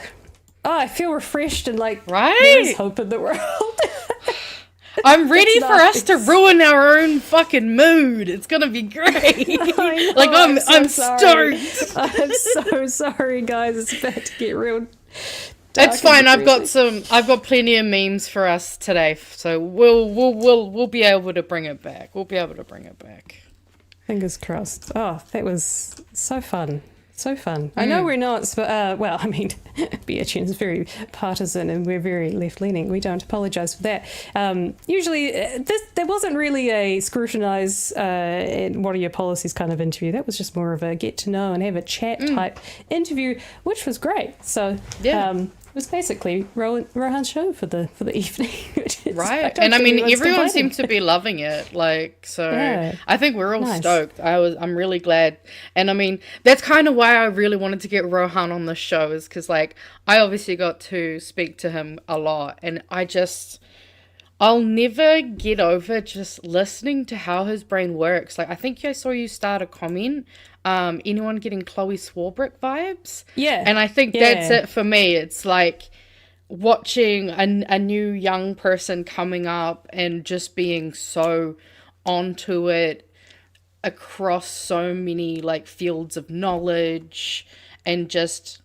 I feel refreshed and like Right? there's hope in the world. I'm ready for us to nice. ruin our own fucking mood. It's gonna be great. I know, Like I'm so sorry. stoked. I'm so sorry, guys. It's about to get real. dark It's fine. and I've got plenty of memes for us today, so we'll be able to bring it back. We'll be able to bring it back. Fingers crossed. Oh, that was so fun. So fun. I know we're not, well, I mean, BHN is very partisan and we're very left-leaning. We don't apologise for that. Usually, there wasn't really a scrutinise and what are your policies kind of interview. That was just more of a get to know and have a chat type interview, which was great. So, Yeah. it was basically Rohan's show for the evening. Which is, Right. don't And I think mean, anyone's everyone complaining. seemed to be loving it. Like, so Yeah. I think we're all Nice. stoked. I'm really glad. And I mean, that's kind of why I really wanted to get Rohan on the show, is because, like, I obviously got to speak to him a lot. And I'll never get over just listening to how his brain works. Like, I think I saw you start a comment. Anyone getting Chloe Swarbrick vibes? Yeah. And I think Yeah. that's it for me. It's like watching a new young person coming up and just being so onto it across so many like fields of knowledge, and just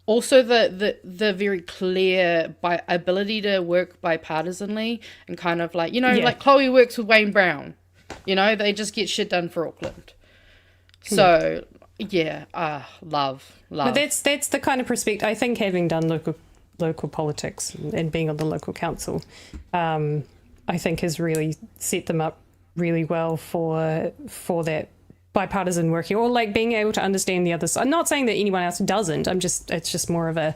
also the very clear ability to work bipartisanly, and kind of like, Yeah. like Chloe works with Wayne Brown, they just get shit done for Auckland. So yeah, love. But that's the kind of perspective, I think, having done local politics and being on the local council, I think has really set them up really well for that bipartisan working, or like being able to understand the other side. I'm not saying that anyone else doesn't. It's just more of a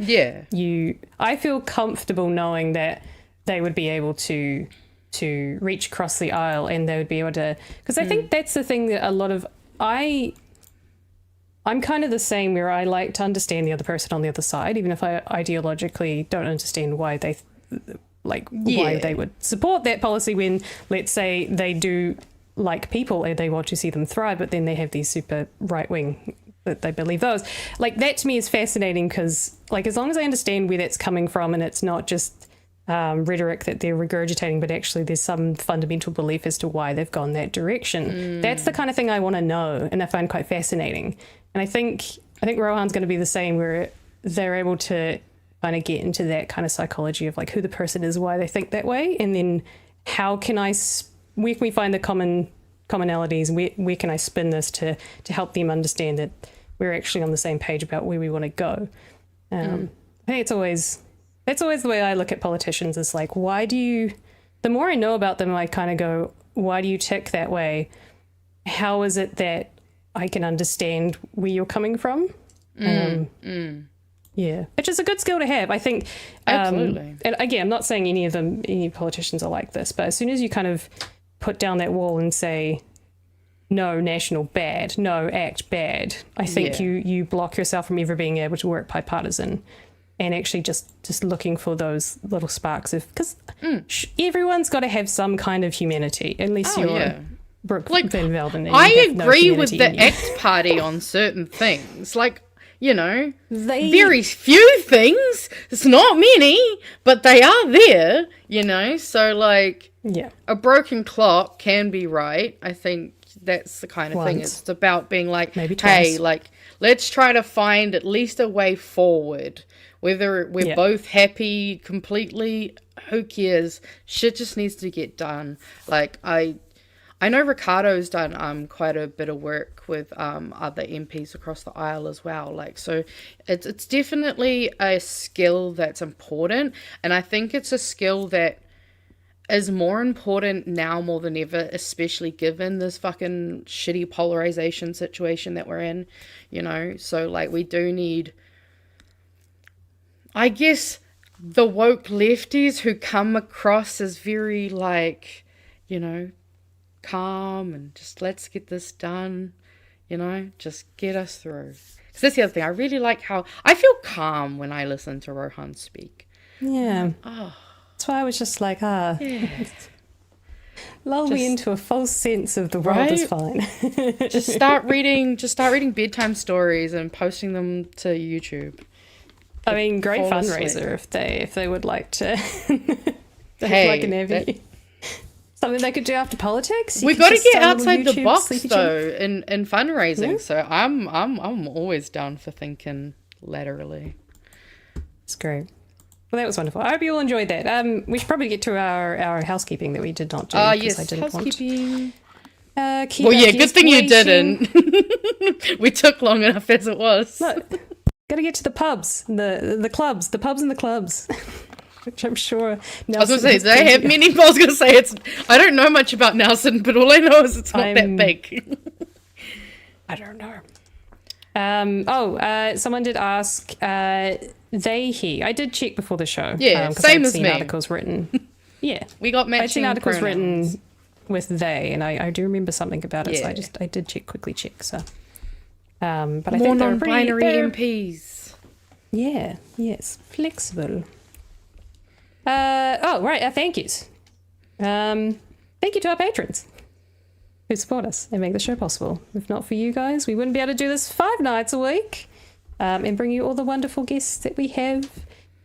I feel comfortable knowing that they would be able to reach across the aisle, and they would be able to, because I think that's the thing that a lot of I'm kind of the same, where I like to understand the other person on the other side, even if I ideologically don't understand why they why they would support that policy, when, let's say, they do like people and they want to see them thrive, but then they have these super right wing that they believe those. Like, that to me is fascinating, because like, as long as I understand where that's coming from and it's not just rhetoric that they're regurgitating, but actually there's some fundamental belief as to why they've gone that direction. That's the kind of thing I want to know, and I find quite fascinating. And I think Rohan's going to be the same, where they're able to kind of get into that kind of psychology of like who the person is, why they think that way, and then where can we find the commonalities, where can I spin this to help them understand that we're actually on the same page about where we want to go. I think that's always the way I look at politicians, is like, the more I know about them, I kind of go, why do you tick that way? How is it that I can understand where you're coming from? Yeah, which is a good skill to have, I think. Absolutely. And again, I'm not saying any politicians are like this, but as soon as you kind of put down that wall and say, no, national bad, no, act bad, I think you block yourself from ever being able to work bipartisan, and actually just looking for those little sparks of, because everyone's got to have some kind of humanity, unless you're Brooke Van Velden. I agree with the ACT Party on certain things. Like, very few things. It's not many, but they are there, So, like, a broken clock can be right. I think That's the kind of thing. Once. It's about being like, Maybe hey, twice. like, let's try to find at least a way forward. Whether we're both happy completely, who cares? Shit just needs to get done. Like, I know Ricardo's done quite a bit of work with other MPs across the aisle as well. Like, so it's definitely a skill that's important, and I think it's a skill that is more important now more than ever, especially given this fucking shitty polarization situation that we're in, you know? So, like, we do need, I guess, the woke lefties who come across as very, like, you know, calm and just let's get this done, you know, just get us through. Because that's the other thing, I really like how, I feel calm when I listen to Rohan speak. Yeah. That's why I was just like, lull me into a false sense of the world is fine. just start reading bedtime stories and posting them to YouTube. I mean, great fall fundraiser if they would like to. Hey, like an something they could do after politics. We got to get outside the box though in fundraising. Yeah. So I'm always down for thinking laterally. It's great. Well, that was wonderful. I hope you all enjoyed that. We should probably get to our housekeeping that we did not do. Yes, I didn't housekeeping. Want. Well, yeah, good thing you didn't. We took long enough as it was. Look, got to get to the pubs, the clubs, the pubs and the clubs. Which I'm sure Nelson I was going to say, do they have many? I was going to say, I don't know much about Nelson, but all I know is it's not that big. I don't know. Someone did ask, they, he. I did check before the show. Yeah, 'cause same I'd as seen me. articles written. Yeah. We got matching I'd seen articles pronouns. written with they, and I do remember something about it, so Yeah. I did quickly check, so. But I More think they're non-binary they're- MPs. Yeah, yes, flexible. Our thank yous. Thank you to our patrons who support us and make the show possible. If not for you guys, we wouldn't be able to do this 5 nights a week and bring you all the wonderful guests that we have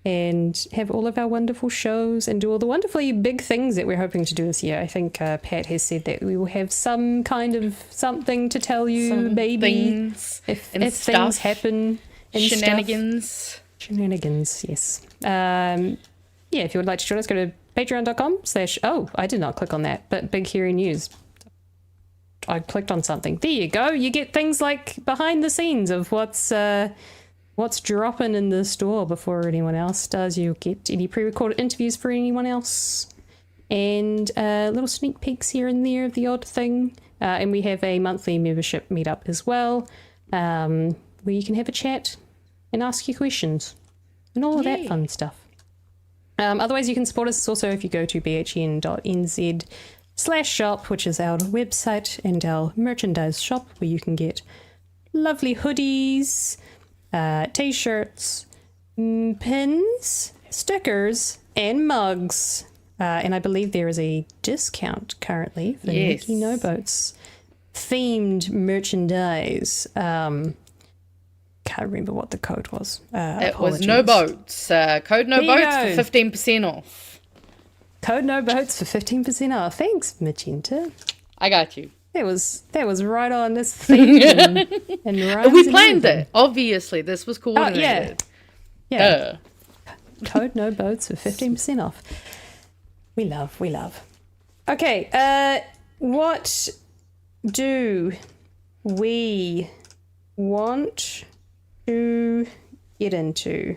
and have all of our wonderful shows and do all the wonderfully big things that we're hoping to do this year. I think Pat has said that we will have some kind of something to tell you, Some maybe, things if stuff. things happen. And Shenanigans. Shenanigans, yes. Yeah, if you would like to join us, go to patreon.com/, I did not click on that, but Big Hairy News. I clicked on something. There you go. You get things like behind the scenes of what's dropping in the store before anyone else does. You get any pre-recorded interviews for anyone else. And little sneak peeks here and there of the odd thing. And we have a monthly membership meetup as well, where you can have a chat and ask your questions and all of that fun stuff. Otherwise, you can support us also if you go to bhn.nz/shop, which is our website and our merchandise shop, where you can get lovely hoodies, t-shirts, pins, stickers, and mugs. And I believe there is a discount currently for Mickey No Boats themed merchandise. Can't remember what the code was. It was No Boats. Code No Boats for 15% off. Code No Boats for 15% off. Thanks, Magenta. I got you. That was right on this theme. and We planned it. Obviously, this was coordinated. Yeah. Code No Boats for 15% off. We love. Okay, what do we want to get into?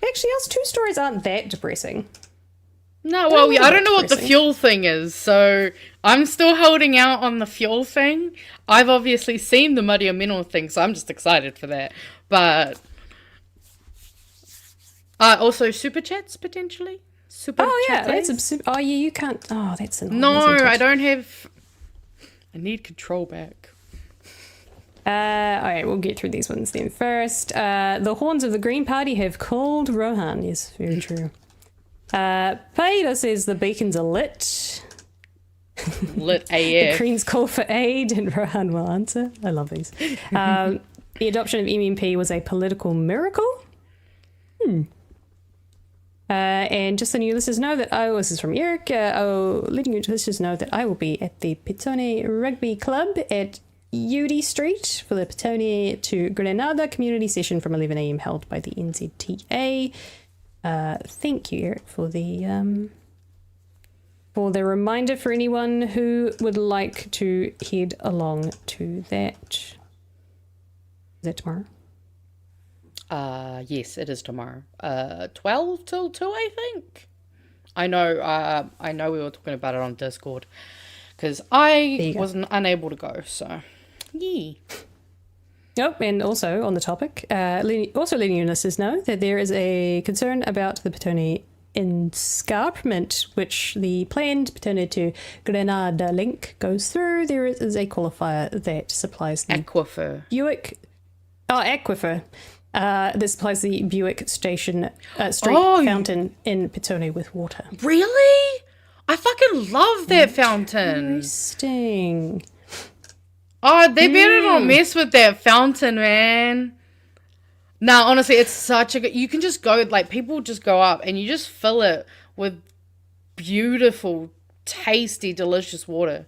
Actually, our 2 stories aren't that depressing. No, well, I don't know what the fuel thing is, so I'm still holding out on the fuel thing. I've obviously seen the Mariameno thing, so I'm just excited for that. But also super chats potentially. you can't. Oh, that's annoying. No, isn't it? I don't have. I need control back. All right, we'll get through these ones then. First, the horns of the Green Party have called Rohan. Yes, very true. Paida says the beacons are lit. Lit AF. The Greens call for aid and Rohan will answer. I love these. The adoption of MMP was a political miracle. And just letting you listeners know that this is from Eric, letting you listeners know that I will be at the Petone Rugby Club at UD Street for the Petone to Grenada community session from 11 a.m. held by the NZTA. Thank you, Eric, for the reminder for anyone who would like to head along to that. Is that tomorrow? Yes, it is tomorrow. 12 till 2, I think. I know we were talking about it on Discord because I wasn't unable to go, so yeah. Oh, and also on the topic, also letting your listeners know that there is a concern about the Petone escarpment, which the planned Petone to Grenada link goes through. There is a qualifier that supplies the Aquifer. Aquifer. That supplies the Buick Station Street fountain in Petone with water. Really? I fucking love that fountain. Interesting. Oh, they better not mess with that fountain, man. No, honestly, it's such a good... You can just go, like, people just go up and you just fill it with beautiful, tasty, delicious water.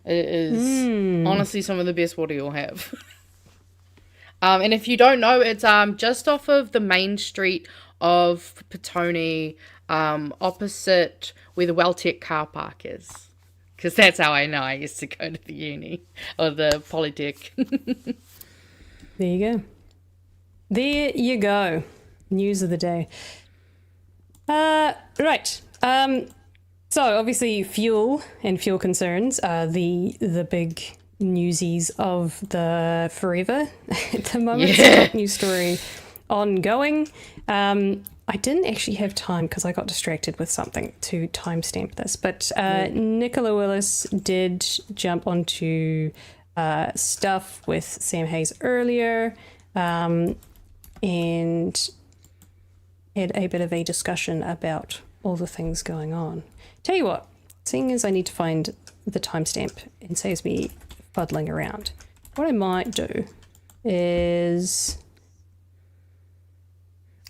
It is honestly some of the best water you'll have. And if you don't know, it's just off of the main street of Petone, opposite where the Welltech car park is. Because that's how I know I used to go to the uni or the Polytech. There you go. There you go. News of the day. Right. So obviously fuel and fuel concerns are the big newsies of the forever at the moment. Yeah. News story ongoing. I didn't actually have time because I got distracted with something to timestamp this, but Nicola Willis did jump onto stuff with Sam Hayes earlier and had a bit of a discussion about all the things going on. Tell you what, seeing as I need to find the timestamp and saves me fuddling around, what I might do is...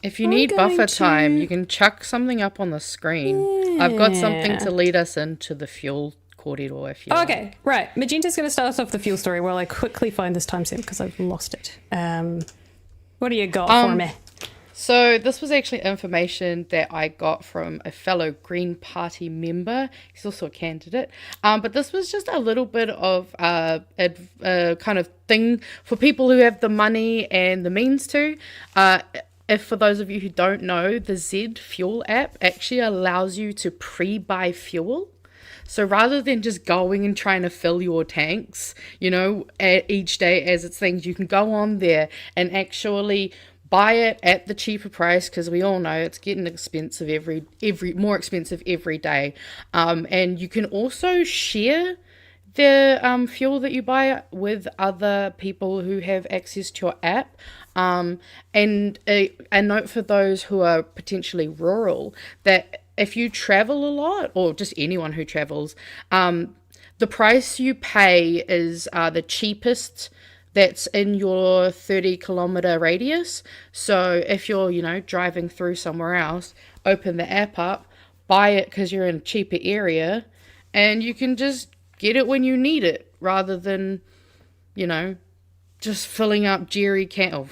If you need buffer time, you can chuck something up on the screen. I've got something to lead us into the fuel corridor if you Okay, right. Magenta's going to start us off the fuel story while I quickly find this timestamp because I've lost it. What do you got for me? So this was actually information that I got from a fellow Green Party member. He's also a candidate. But this was just a little bit of a kind of thing for people who have the money and the means to. If for those of you who don't know, the Z Fuel app actually allows you to pre-buy fuel. So rather than just going and trying to fill your tanks, you know, each day as it's things, you can go on there and actually buy it at the cheaper price, because we all know it's getting expensive every more expensive every day. And you can also share the fuel that you buy with other people who have access to your app. And a note for those who are potentially rural, that if you travel a lot, or just anyone who travels, the price you pay is the cheapest that's in your 30-kilometer radius. So if you're, you know, driving through somewhere else, open the app up, buy it because you're in a cheaper area, and you can just get it when you need it, rather than, you know, just filling up jerry cans. Oh,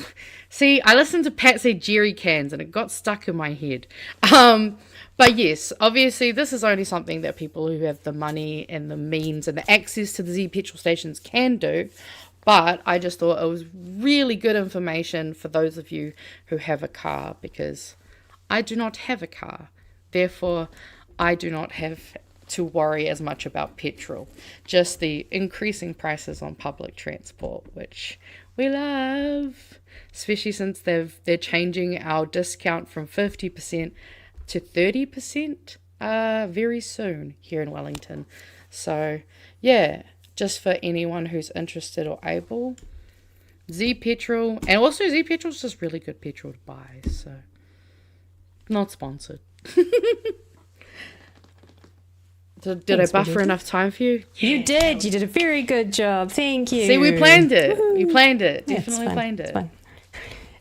see, I listened to Pat say jerry cans and it got stuck in my head. But yes, obviously this is only something that people who have the money and the means and the access to the Z petrol stations can do. But I just thought it was really good information for those of you who have a car, because I do not have a car. Therefore, I do not have to worry as much about petrol. Just the increasing prices on public transport, which we love, especially since they're changing our discount from 50% to 30% very soon here in Wellington. So yeah, just for anyone who's interested or able, Z petrol, and also Z petrol is just really good petrol to buy. So not sponsored. Did I buffer enough time for you? You did. You did a very good job. Thank you. See, we planned it. We planned it. Yeah, Definitely planned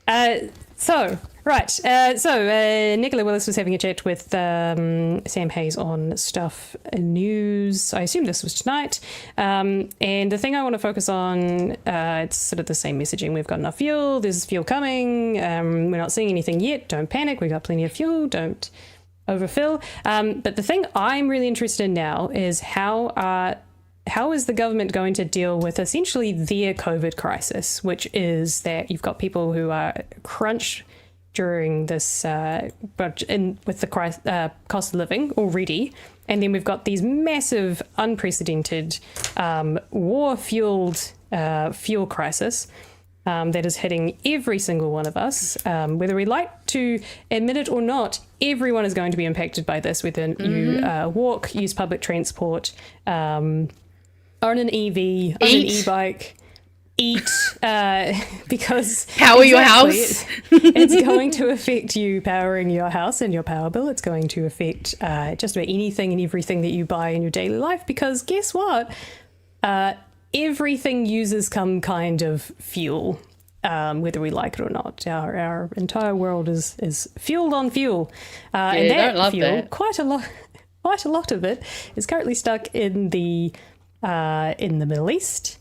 it. So, Right. So Nicola Willis was having a chat with Sam Hayes on Stuff News. I assume this was tonight. And the thing I want to focus on, it's sort of the same messaging. We've got enough fuel. There's fuel coming. We're not seeing anything yet. Don't panic. We've got plenty of fuel. Don't overfill. But the thing I'm really interested in now is how is the government going to deal with essentially their COVID crisis, which is that you've got people who are crunched during this, with the cost of living already. And then we've got these massive, unprecedented, war-fueled fuel crisis that is hitting every single one of us. Whether we like to admit it or not, everyone is going to be impacted by this, whether you walk, use public transport, own an EV, own an e-bike, eat, because power your house. It's going to affect you powering your house and your power bill. It's going to affect just about anything and everything that you buy in your daily life, because guess what? Everything uses some kind of fuel, whether we like it or not. Our entire world is fueled on fuel, and that don't love fuel, that. quite a lot of it, is currently stuck in the Middle East.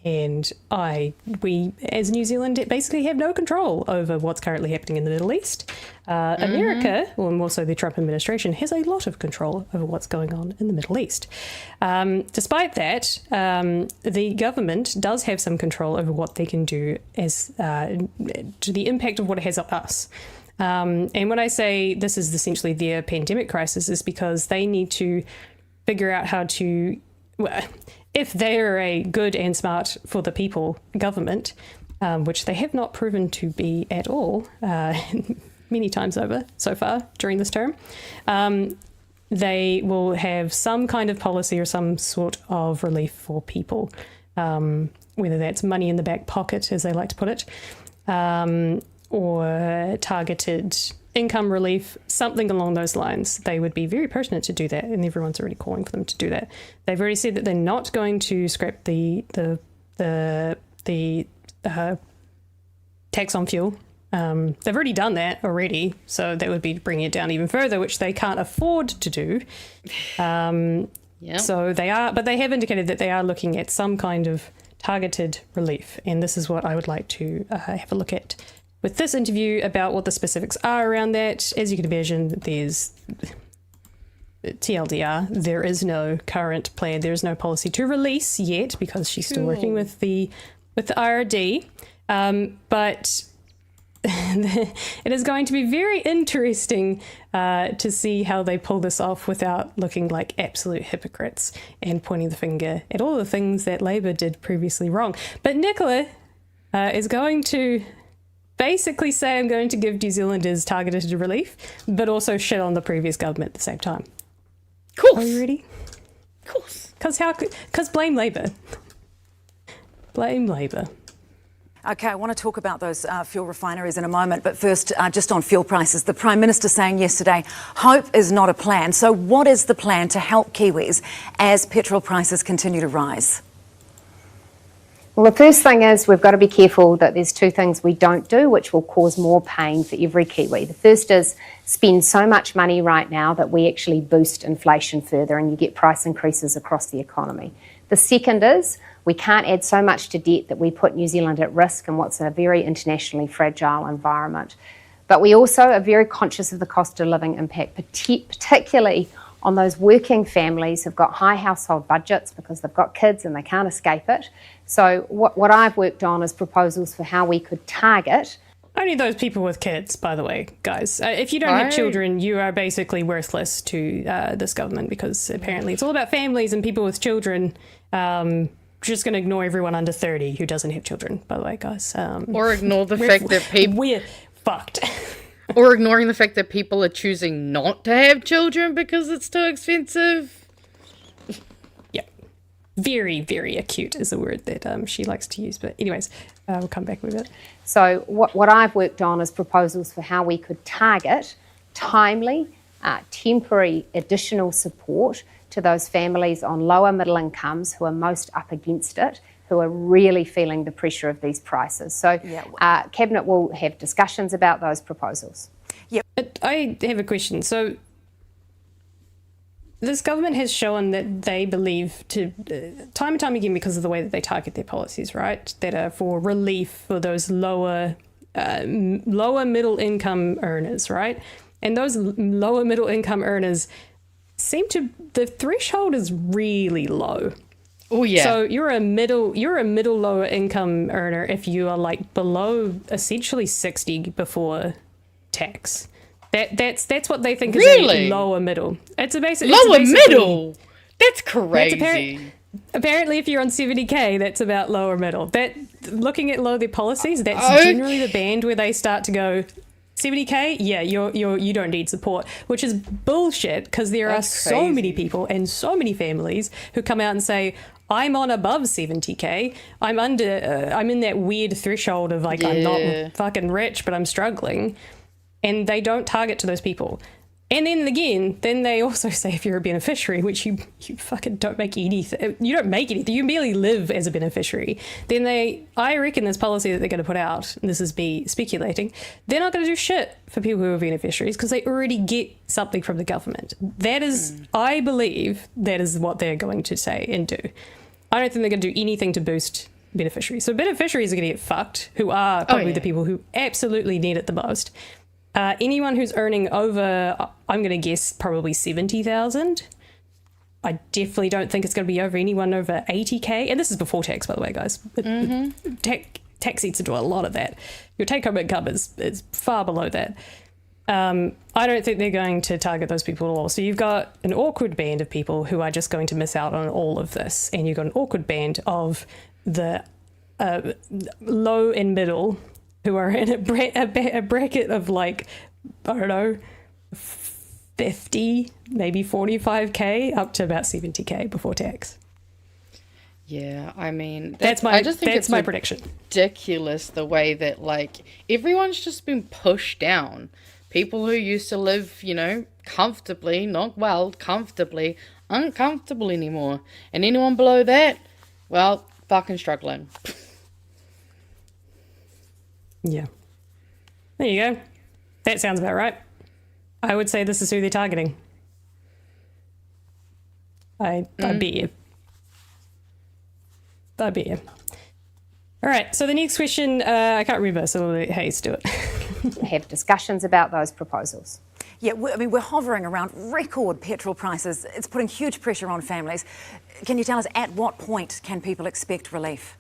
And we, as New Zealand, basically have no control over what's currently happening in the Middle East. America, or more so the Trump administration, has a lot of control over what's going on in the Middle East. Despite that, the government does have some control over what they can do as to the impact of what it has on us. And when I say this is essentially their pandemic crisis, is because they need to figure out how to... if they're a good and smart for the people government, which they have not proven to be at all many times over so far during this term, they will have some kind of policy or some sort of relief for people, whether that's money in the back pocket, as they like to put it, or targeted income relief, something along those lines. They would be very pertinent to do that, and everyone's already calling for them to do that. They've already said that they're not going to scrap the tax on fuel. They've already done that already, so that would be bringing it down even further, which they can't afford to do. So they are, but they have indicated that they are looking at some kind of targeted relief, and this is what I would like to have a look at with this interview about what the specifics are around that. As you can imagine, there's TLDR, there is no current plan, there is no policy to release yet, because she's still working with the IRD. But it is going to be very interesting to see how they pull this off without looking like absolute hypocrites and pointing the finger at all the things that Labour did previously wrong. But Nicola is going to basically say, I'm going to give New Zealanders targeted relief, but also shit on the previous government at the same time. Cool. Are you ready? Of course. Because blame Labour. Blame Labour. Okay, I want to talk about those fuel refineries in a moment, but first, just on fuel prices. The Prime Minister saying yesterday, hope is not a plan. So what is the plan to help Kiwis as petrol prices continue to rise? Well, the first thing is we've got to be careful that there's two things we don't do which will cause more pain for every Kiwi. The first is spend so much money right now that we actually boost inflation further and you get price increases across the economy. The second is we can't add so much to debt that we put New Zealand at risk in what's a very internationally fragile environment. But we also are very conscious of the cost of living impact, particularly on those working families who've got high household budgets because they've got kids and they can't escape it. So what I've worked on is proposals for how we could target. Only those people with kids, by the way, guys. If you don't have children, you are basically worthless to this government, because apparently it's all about families and people with children. Just going to ignore everyone under 30 who doesn't have children, by the way, guys. Or ignore the fact that people... We're fucked. Or ignoring the fact that people are choosing not to have children because it's too expensive. Yeah. Very, very acute is a word that she likes to use. But anyways, we'll come back with it. So what I've worked on is proposals for how we could target timely, temporary additional support to those families on lower middle incomes who are most up against it, who are really feeling the pressure of these prices. So Cabinet will have discussions about those proposals. I have a question. So this government has shown that they believe time and time again, because of the way that they target their policies, right, that are for relief for those lower middle income earners, right? And those lower middle income earners the threshold is really low. Oh yeah. So you're a middle lower income earner if you are like below essentially 60 before tax. That's what they think is a lower middle. It's a basic lower middle. That's crazy. Apparently, if you're on 70k, that's about lower middle. That looking at their policies, that's generally the band where they start to go 70k. Yeah, you don't need support, which is bullshit because there are so many people and so many families who come out and say, I'm on above 70k. I'm in that weird threshold of like I'm not fucking rich, but I'm struggling. And they don't target to those people. And then they also say if you're a beneficiary, which you fucking don't make anything, you don't make anything, you merely live as a beneficiary, then I reckon this policy that they're going to put out, and this is me speculating, they're not going to do shit for people who are beneficiaries because they already get something from the government. That is, I believe that is what they're going to say and do. I don't think they're going to do anything to boost beneficiaries. So beneficiaries are going to get fucked, who are probably the people who absolutely need it the most. Anyone who's earning over, I'm going to guess probably 70,000. I definitely don't think it's going to be over anyone over 80k. And this is before tax, by the way, guys. Tax eats into a lot of that. Your take-home income is far below that. I don't think they're going to target those people at all. So you've got an awkward band of people who are just going to miss out on all of this. And you've got an awkward band of the low and middle who are in a bracket of like, I don't know, 50, maybe 45k up to about 70k before tax. Yeah, I mean, I just think that's my prediction. Ridiculous the way that like everyone's just been pushed down. People who used to live, comfortably, not well, comfortably, aren't comfortable anymore. And anyone below that, well, fucking struggling. Yeah. There you go. That sounds about right. I would say this is who they're targeting. I bet you. I bet you. All right. So the next question, I can't remember, so we'll let Hayes do it. Have discussions about those proposals. Yeah, we're hovering around record petrol prices. It's putting huge pressure on families. Can you tell us at what point can people expect relief?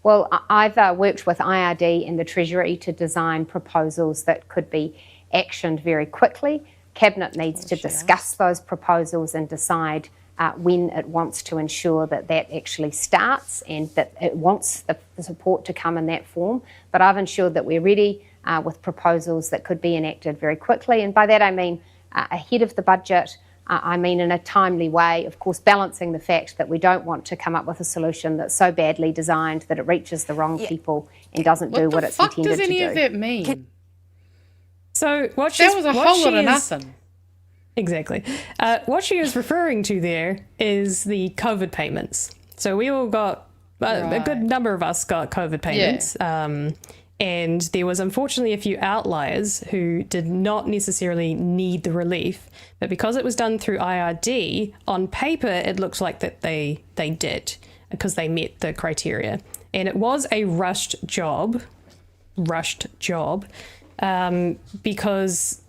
Well, I've worked with IRD and the Treasury to design proposals that could be actioned very quickly. Cabinet needs to discuss those proposals and decide when it wants to ensure that actually starts and that it wants the support to come in that form. But I've ensured that we're ready with proposals that could be enacted very quickly. And by that I mean ahead of the budget. I mean in a timely way, of course, balancing the fact that we don't want to come up with a solution that's so badly designed that it reaches the wrong people and doesn't do what it's intended to do. What the fuck does any of that mean? So that was a whole lot of nothing. Exactly. What she is referring to there is the COVID payments. So we all got, a good number of us got COVID payments. Yeah. And there was unfortunately a few outliers who did not necessarily need the relief. But because it was done through IRD, on paper it looks like that they did because they met the criteria. And it was a rushed job because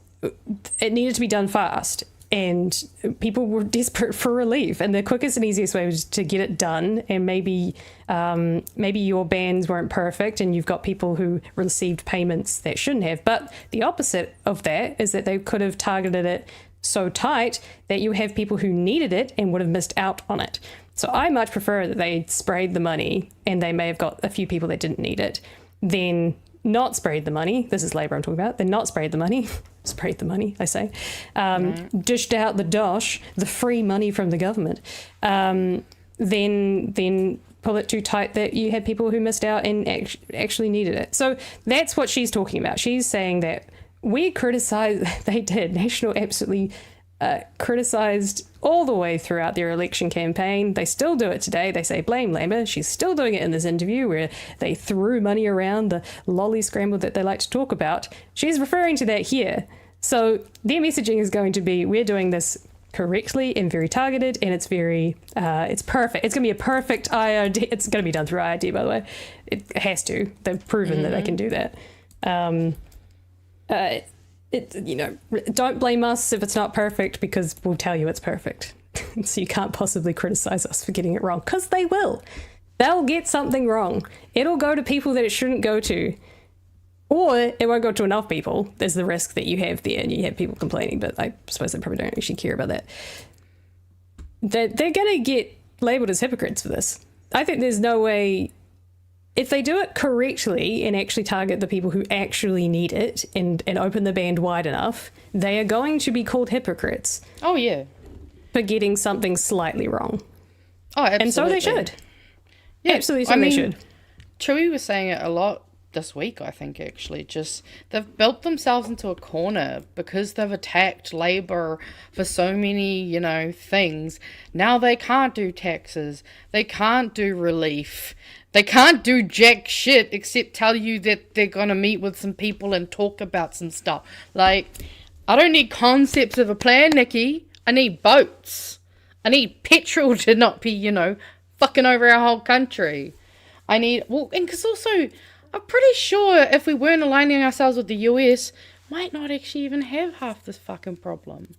it needed to be done fast and people were desperate for relief, and the quickest and easiest way was to get it done. And maybe your bands weren't perfect and you've got people who received payments that shouldn't have, but the opposite of that is that they could have targeted it so tight that you have people who needed it and would have missed out on it. So I much prefer that they sprayed the money and they may have got a few people that didn't need it than not sprayed the money. This is Labour I'm talking about. Then not sprayed the money. Sprayed the money, I say. Dished out the dosh, the free money from the government. Then pull it too tight that you had people who missed out and actually needed it. So that's what she's talking about. She's saying that we criticised, they did. National absolutely criticised all the way throughout their election campaign. They still do it today. They say blame Labour. She's still doing it in this interview where they threw money around, the lolly scramble that they like to talk about. She's referring to that here. So their messaging is going to be, we're doing this correctly and very targeted, and it's very, it's perfect. It's going to be a perfect IRD. It's going to be done through IRD, by the way. It has to. They've proven that they can do that. Don't blame us if it's not perfect, because we'll tell you it's perfect. So you can't possibly criticize us for getting it wrong, because they will. They'll get something wrong. It'll go to people that it shouldn't go to. Or it won't go to enough people. There's the risk that you have there, and you have people complaining, but I suppose they probably don't actually care about that. They're going to get labelled as hypocrites for this. I think there's no way, if they do it correctly and actually target the people who actually need it and open the band wide enough, they are going to be called hypocrites. Oh, yeah. For getting something slightly wrong. Oh, absolutely. And so they should. Yeah, absolutely, so they should. Chewy was saying it a lot this week, I think, actually. Just, they've built themselves into a corner because they've attacked Labour for so many, things. Now they can't do taxes. They can't do relief. They can't do jack shit except tell you that they're going to meet with some people and talk about some stuff. Like, I don't need concepts of a plan, Nikki. I need boats. I need petrol to not be, fucking over our whole country. I need, and because also, I'm pretty sure if we weren't aligning ourselves with the US, might not actually even have half this fucking problem.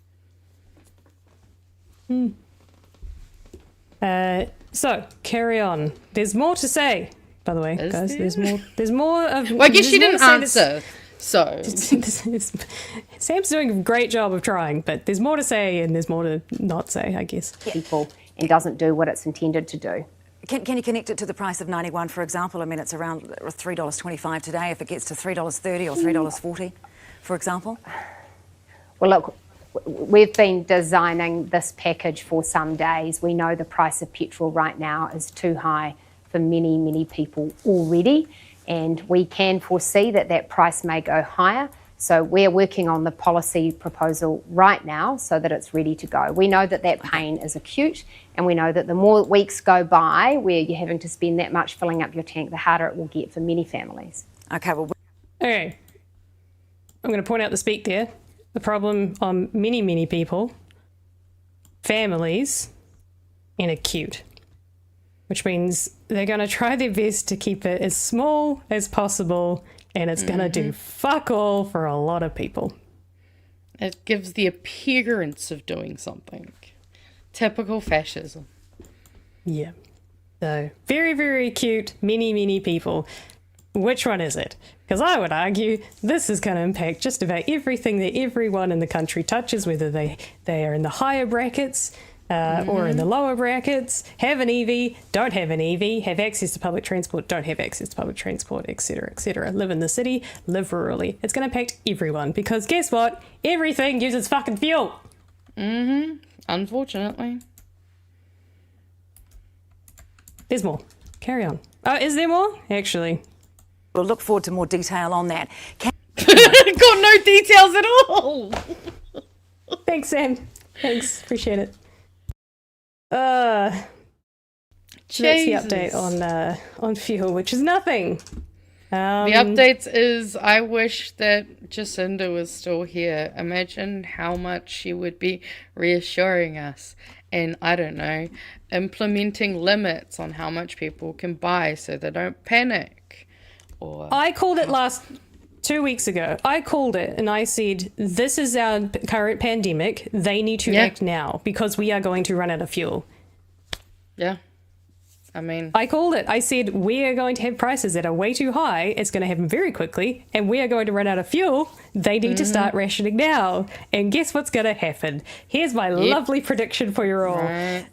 So, carry on. There's more to say, by the way, guys. There? There's more of... Well, I guess you didn't answer, so... Sam's doing a great job of trying, but there's more to say and there's more to not say, I guess. People and doesn't do what it's intended to do. Can you connect it to the price of 91, for example? I mean, it's around $3.25 today. If it gets to $3.30 or $3.40, for example? Well, look, we've been designing this package for some days. We know the price of petrol right now is too high for many, many people already, and we can foresee that price may go higher. So we're working on the policy proposal right now so that it's ready to go. We know that pain is acute, and we know that the more weeks go by where you're having to spend that much filling up your tank, the harder it will get for many families. Okay. I'm going to point out the speak there. The problem on many, many people, families, and acute, which means they're going to try their best to keep it as small as possible, and it's going to do fuck all for a lot of people. It gives the appearance of doing something. Typical fascism. Yeah. So, very, very acute, many, many people. Which one is it? Because I would argue this is going to impact just about everything that everyone in the country touches, whether they are in the higher brackets or in the lower brackets, have an EV, don't have an EV, have access to public transport, don't have access to public transport, etc., etc. Live in the city, live rurally. It's going to impact everyone because guess what? Everything uses fucking fuel. Unfortunately. There's more. Carry on. Is there more? Actually. We'll look forward to more detail on that. Got no details at all. Thanks, Sam. Thanks. Appreciate it. That's the update on fuel, which is nothing. The updates is I wish that Jacinda was still here. Imagine how much she would be reassuring us and, I don't know, implementing limits on how much people can buy so they don't panic. I called it 2 weeks ago. I called it and I said, this is our current pandemic. They need to act now because we are going to run out of fuel. Yeah. I mean, I called it. I said, we are going to have prices that are way too high. It's going to happen very quickly and we are going to run out of fuel. They need to start rationing now. And guess what's going to happen? Here's my lovely prediction for you all. Right.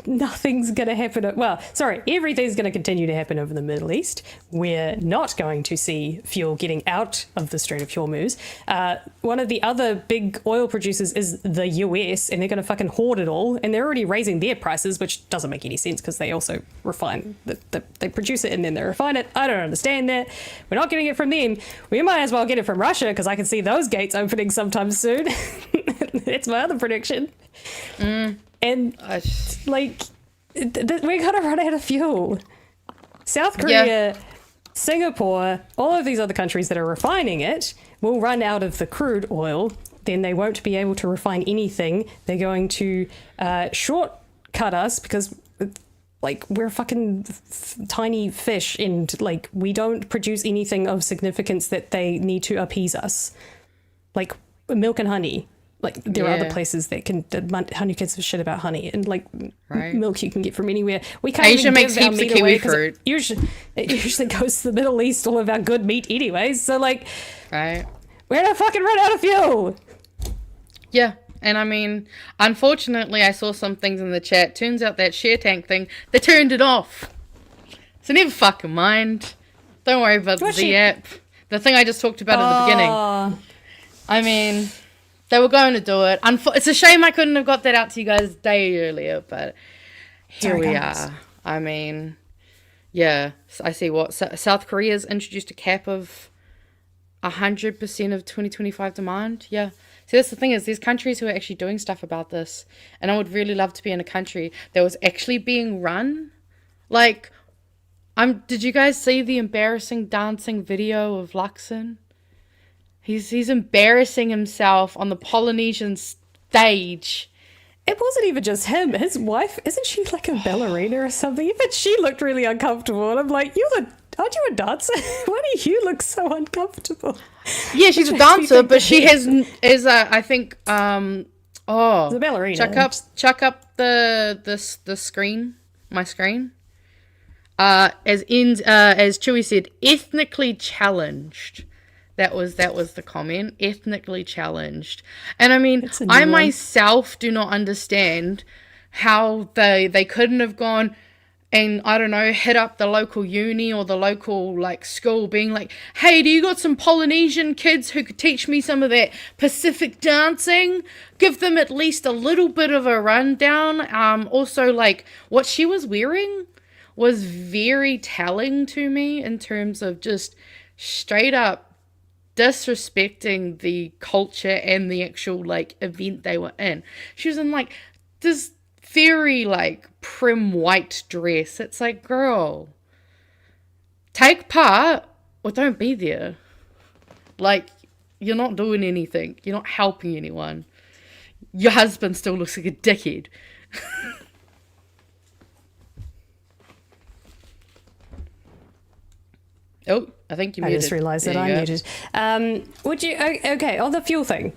Nothing's going to happen. Well, sorry, everything's going to continue to happen over the Middle East. We're not going to see fuel getting out of the Strait of Hormuz. One of the other big oil producers is the US, and they're going to fucking hoard it all. And they're already raising their prices, which doesn't make any sense because they also refine. They produce it and then they refine it. I don't understand that. We're not getting it from them. We might as well get it from Russia because I can see those gates opening sometime soon. That's my other prediction. And like, we're gonna run out of fuel. South Korea, Singapore, all of these other countries that are refining it will run out of the crude oil. Then they won't be able to refine anything. They're going to shortcut us because, like, we're fucking tiny fish, and like we don't produce anything of significance that they need to appease us, like milk and honey. Like, there are other places that can. Honey gives a shit about honey, and like milk you can get from anywhere. We can't Asia even makes give our heaps of meat kiwi away 'cause fruit. it usually goes to the Middle East. All of our good meat, anyways. So like, Right. we're gonna fucking run out of fuel. Yeah. And I mean, unfortunately, I saw some things in the chat. Turns out that share tank thing, they turned it off. So never fucking mind. Don't worry about the Z app. The thing I just talked about at the beginning. I mean, they were going to do it. It's a shame I couldn't have got that out to you guys a day earlier, but here we are. I mean, yeah, I see what South Korea's introduced a cap of 100% of 2025 demand. Yeah. See, that's the thing is there's countries who are actually doing stuff about this, and I would really love to be in a country that was actually being run. Like, did you guys see the embarrassing dancing video of Luxon? He's embarrassing himself on the Polynesian stage. It wasn't even just him. His wife, isn't she like a ballerina or something? Even she looked really uncomfortable. And I'm like, aren't you a dancer? Why do you look so uncomfortable? Yeah, she's a dancer, but she is I think She's a ballerina. Chuck up the screen, my screen. As Chewie said, ethnically challenged. That was the comment. Ethnically challenged. And I mean, I myself do not understand how they couldn't have gone and, I don't know, hit up the local uni or the local like school being like, hey, do you got some Polynesian kids who could teach me some of that Pacific dancing? Give them at least a little bit of a rundown. Also, like, what she was wearing was very telling to me in terms of just straight up disrespecting the culture and the actual like event they were in. She was in like this very like prim white dress. It's like, girl, take part or don't be there. Like, you're not doing anything. You're not helping anyone. Your husband still looks like a dickhead. Oh, I think you muted. I just realised that I muted. Would you? Okay, on the fuel thing,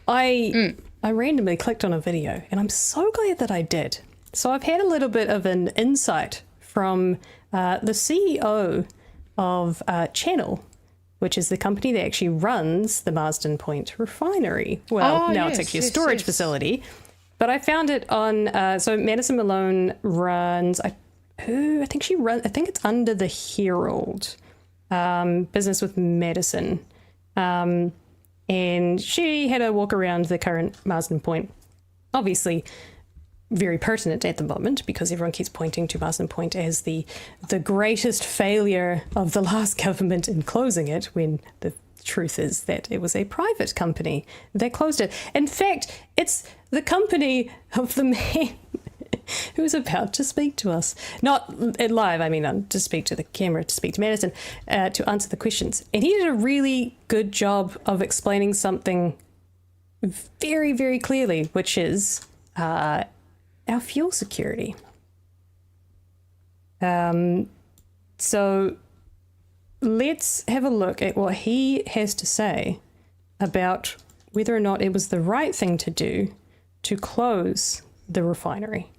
I randomly clicked on a video, and I'm so glad that I did. So I've had a little bit of an insight from the CEO of Channel, which is the company that actually runs the Marsden Point refinery. Well, now it's actually a storage facility. But I found it on. So Madison Malone runs. I think she runs. I think it's under the Herald. Business with Madison, and she had a walk around the current Marsden Point. Obviously very pertinent at the moment because everyone keeps pointing to Marsden Point as the greatest failure of the last government in closing it, when the truth is that it was a private company that closed it. In fact, it's the company of the man who's about to speak to us. Not live, I mean, to speak to the camera, to speak to Madison, to answer the questions. And he did a really good job of explaining something very, very clearly, which is our fuel security. So let's have a look at what he has to say about whether or not it was the right thing to do to close the refinery.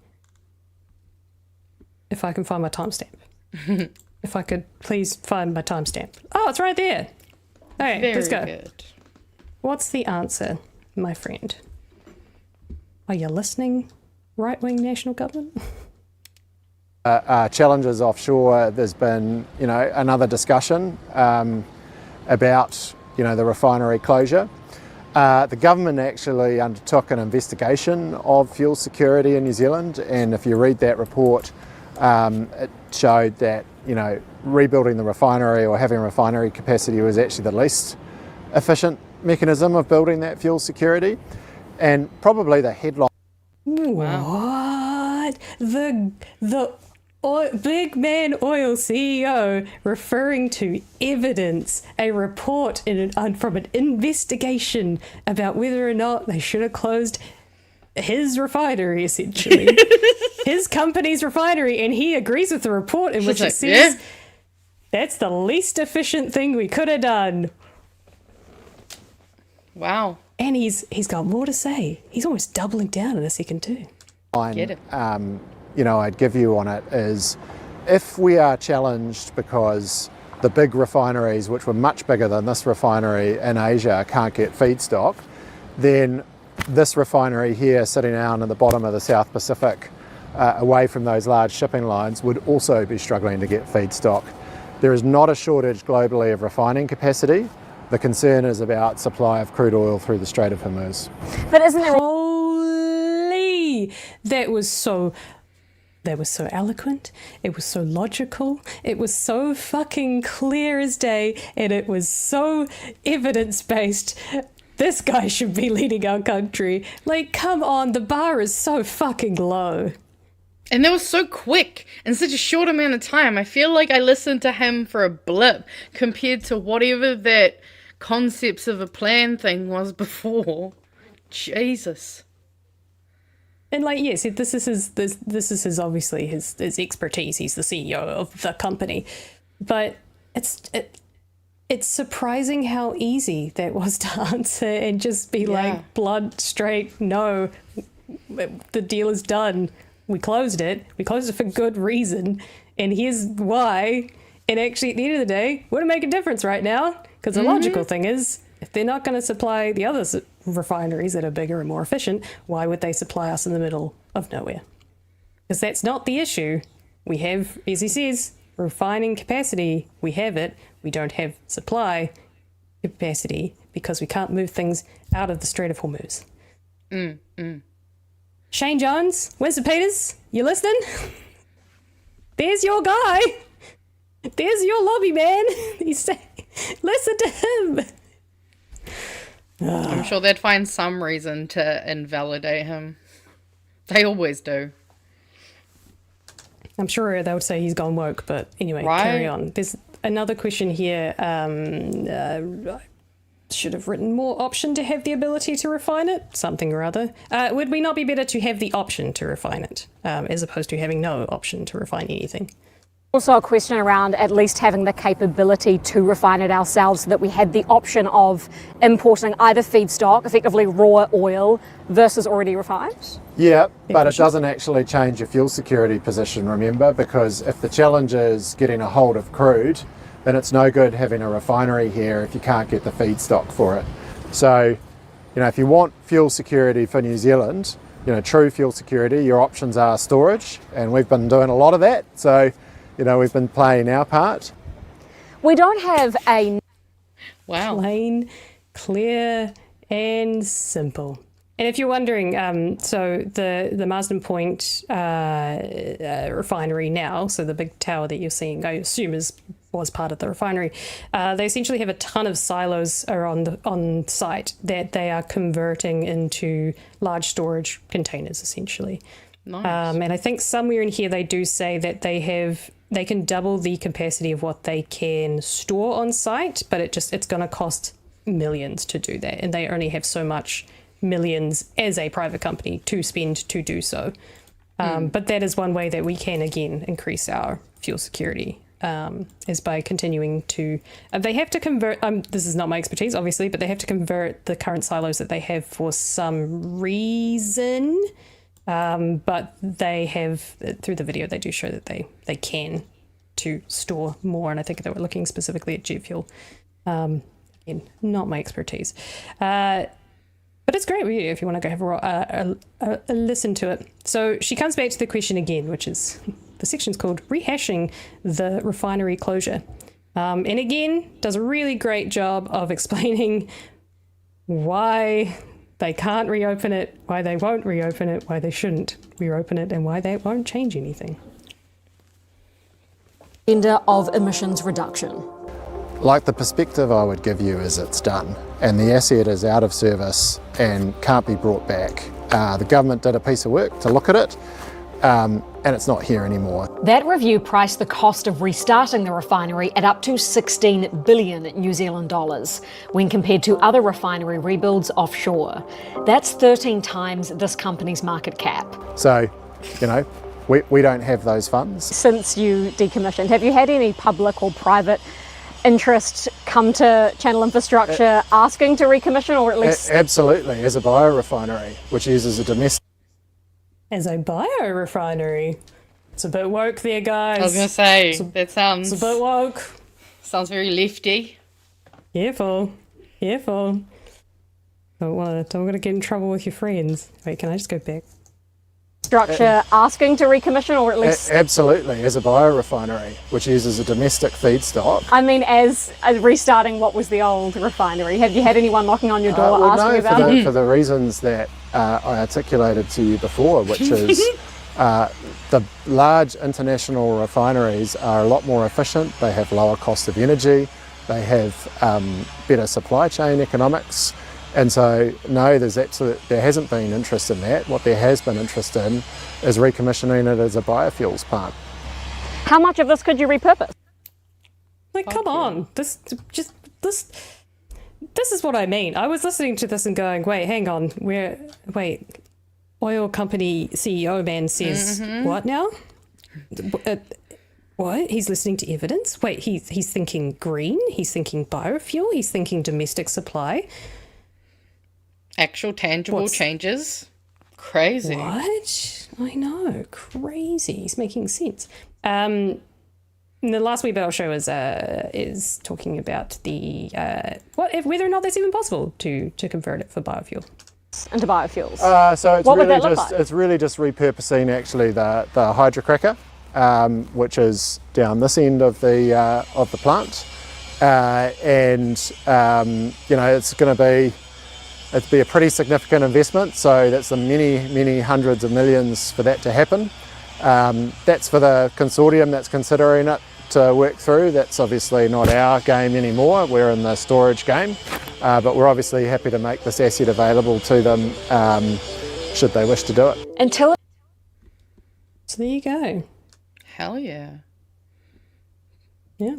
If I can find my timestamp. If I could please find my timestamp. Oh, it's right there. All right, let's go. Good. What's the answer, my friend? Are you listening, right-wing national government? Challenges offshore, there's been, another discussion about, the refinery closure. The government actually undertook an investigation of fuel security in New Zealand, and if you read that report, it showed that, rebuilding the refinery or having refinery capacity was actually the least efficient mechanism of building that fuel security. And probably the headline. What? Big Man Oil CEO referring to evidence, a report from an investigation about whether or not they should have closed his refinery, essentially. His company's refinery, and he agrees with the report in which it says that's the least efficient thing we could have done. Wow. And he's got more to say. He's almost doubling down in a second too. Get it. I'd give you on it is, if we are challenged because the big refineries, which were much bigger than this refinery in Asia, can't get feedstock, then this refinery here, sitting down in the bottom of the South Pacific, away from those large shipping lines, would also be struggling to get feedstock. There is not a shortage globally of refining capacity. The concern is about supply of crude oil through the Strait of Hormuz. But isn't there... Holy! That was so eloquent. It was so logical. It was so fucking clear as day. And it was so evidence-based. This guy should be leading our country. Like, come on, the bar is so fucking low. And that was so quick in such a short amount of time. I feel like I listened to him for a blip compared to whatever that concepts of a plan thing was before. Jesus. And like, yes, this is his obviously his expertise. He's the CEO of the company, but it's surprising how easy that was to answer and just be like blunt, straight. No, the deal is done. We closed it. We closed it for good reason, and here's why. And actually, at the end of the day, wouldn't make a difference right now, because the logical thing is, if they're not going to supply the other refineries that are bigger and more efficient, why would they supply us in the middle of nowhere? Because that's not the issue. We have, as he says, refining capacity. We have it. We don't have supply capacity because we can't move things out of the Strait of Hormuz. Shane Jones, Winston Peters, you listening? There's your guy. There's your lobby man. You say, listen to him. I'm sure they'd find some reason to invalidate him. They always do. I'm sure they would say he's gone woke, but anyway, carry on. There's another question here. Should have written more option to have the ability to refine it, something or other. Would we not be better to have the option to refine it, as opposed to having no option to refine anything? Also a question around at least having the capability to refine it ourselves so that we had the option of importing either feedstock, effectively raw oil, versus already refined? Yeah, but it doesn't actually change your fuel security position, remember, because if the challenge is getting a hold of crude, then it's no good having a refinery here if you can't get the feedstock for it. So, if you want fuel security for New Zealand, true fuel security, your options are storage, and we've been doing a lot of that. So, we've been playing our part. We don't have a... Wow. Plain, clear, and simple. And if you're wondering, so the Marsden Point refinery now, so the big tower that you're seeing, I assume was part of the refinery. They essentially have a ton of silos on site that they are converting into large storage containers, essentially. Nice. And I think somewhere in here they do say that they can double the capacity of what they can store on site, but it's going to cost millions to do that, and they only have so much millions as a private company to spend to do so. But that is one way that we can again increase our fuel security, is by continuing to they have to convert this is not my expertise obviously, but they have to convert the current silos that they have for some reason, but they have, through the video they do show that they can to store more, and I think they were looking specifically at jet fuel. Again, not my expertise, but it's great if you want to go have a listen to it. So she comes back to the question again, which is, the section's called Rehashing the Refinery Closure. And again, does a really great job of explaining why they can't reopen it, why they won't reopen it, why they shouldn't reopen it, and why that won't change anything. Agenda of emissions reduction. Like, the perspective I would give you is it's done and the asset is out of service and can't be brought back. The government did a piece of work to look at it, and it's not here anymore. That review priced the cost of restarting the refinery at up to 16 billion New Zealand dollars when compared to other refinery rebuilds offshore. That's 13 times this company's market cap. So, you know, we don't have those funds. Since you decommissioned, have you had any public or private interest come to Channel Infrastructure asking to recommission, or at least... Absolutely, as a biorefinery, which uses a domestic... As a biorefinery. It's a bit woke there, guys. I was going to say, that sounds... It's a bit woke. Sounds very lefty. Careful. Don't want to get in trouble with your friends. Wait, can I just go back? Structure asking to recommission, or at least... Absolutely, as a biorefinery, which uses a domestic feedstock. I mean, as restarting what was the old refinery. Have you had anyone knocking on your door asking about it? For the reasons that I articulated to you before, which is the large international refineries are a lot more efficient, they have lower cost of energy, they have better supply chain economics. And so, no, there hasn't been interest in that. What there has been interest in is recommissioning it as a biofuels plant. How much of this could you repurpose? Like, come on. This is what I mean. I was listening to this and going, wait, hang on. Oil company CEO man says, what now? What? He's listening to evidence? Wait, he's thinking green? He's thinking biofuel? He's thinking domestic supply? Actual tangible changes. Crazy. What? I know. Crazy. He's making sense. The last wee bit I'll show is talking about the whether or not that's even possible to convert it for biofuel. Into biofuels. So it's What would really that look just like? it's really just repurposing actually the hydrocracker, which is down this end of the plant, and you know, it'd be a pretty significant investment. So that's a many hundreds of millions for that to happen. That's for the consortium that's considering it to work through. That's obviously not our game anymore. We're in the storage game, but we're obviously happy to make this asset available to them should they wish to do it. So there you go. Hell yeah. Yeah.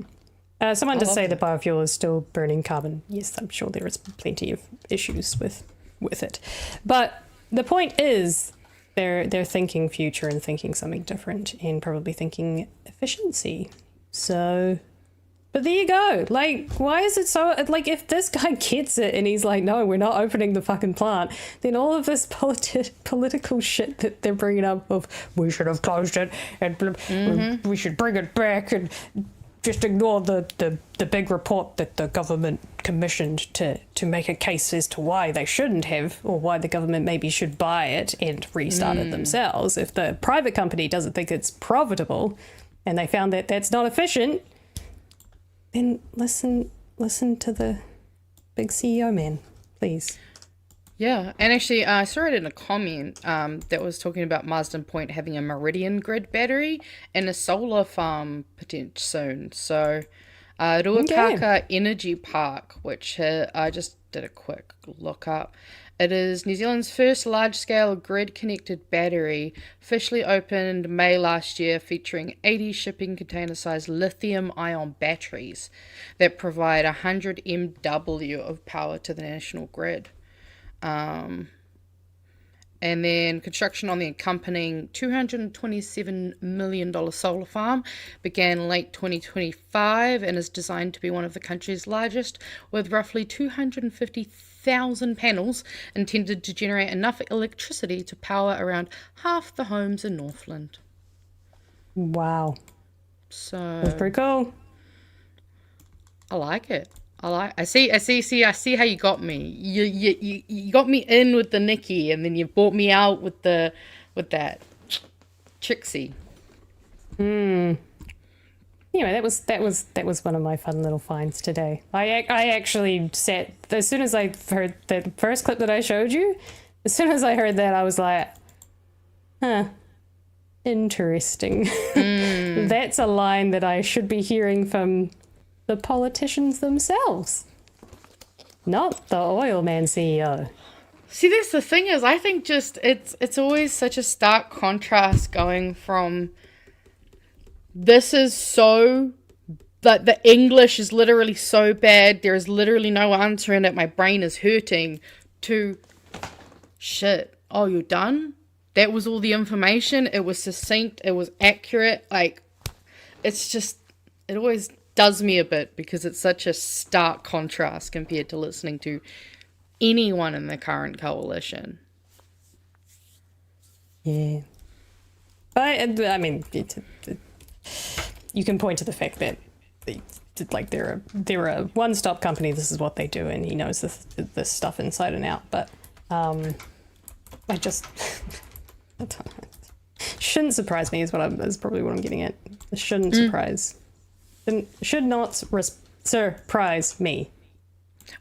Someone did say that biofuel is still burning carbon. Yes, I'm sure there is plenty of issues with it. But the point is they're thinking future and thinking something different and probably thinking efficiency. So, but there you go. Like, why is it so, like, if this guy gets it and he's like, no, we're not opening the fucking plant, then all of this political shit that they're bringing up of we should have closed it and we should bring it back and just ignore the big report that the government commissioned to make a case as to why they shouldn't have, or why the government maybe should buy it and restart it themselves. If the private company doesn't think it's profitable and they found that that's not efficient, then listen to the big CEO man, please. Yeah, and actually I saw it in a comment that was talking about Marsden Point having a Meridian grid battery and a solar farm potential soon. So Ruakaka Energy Park, which I just did a quick look up. It is New Zealand's first large-scale grid-connected battery, officially opened May last year, featuring 80 shipping container-sized lithium-ion batteries that provide 100 MW of power to the national grid. And then construction on the accompanying $227 million solar farm began late 2025 and is designed to be one of the country's largest, with roughly 250,000 panels intended to generate enough electricity to power around half the homes in Northland. Wow. So That's pretty cool. I like it. I see how you got me. You got me in with the Nikki, and then you brought me out with that Trixie. Anyway, that was one of my fun little finds today. I actually sat, as soon as I heard the first clip that I showed you, as soon as I heard that, I was like, interesting. That's a line that I should be hearing from the politicians themselves, not the oil man CEO. See, that's the thing is, I think just it's always such a stark contrast going from this is so, like, the English is literally so bad, there is literally no answer in it, my brain is hurting, to shit, oh, you're done? That was all the information, it was succinct, it was accurate, like, it's just, it always does me a bit because it's such a stark contrast compared to listening to anyone in the current coalition. Yeah. But, I mean, you can point to the fact that they're a one-stop company. This is what they do, and he knows this stuff inside and out. But I just shouldn't surprise me. Is probably what I'm getting at. It shouldn't surprise. Should not surprise me.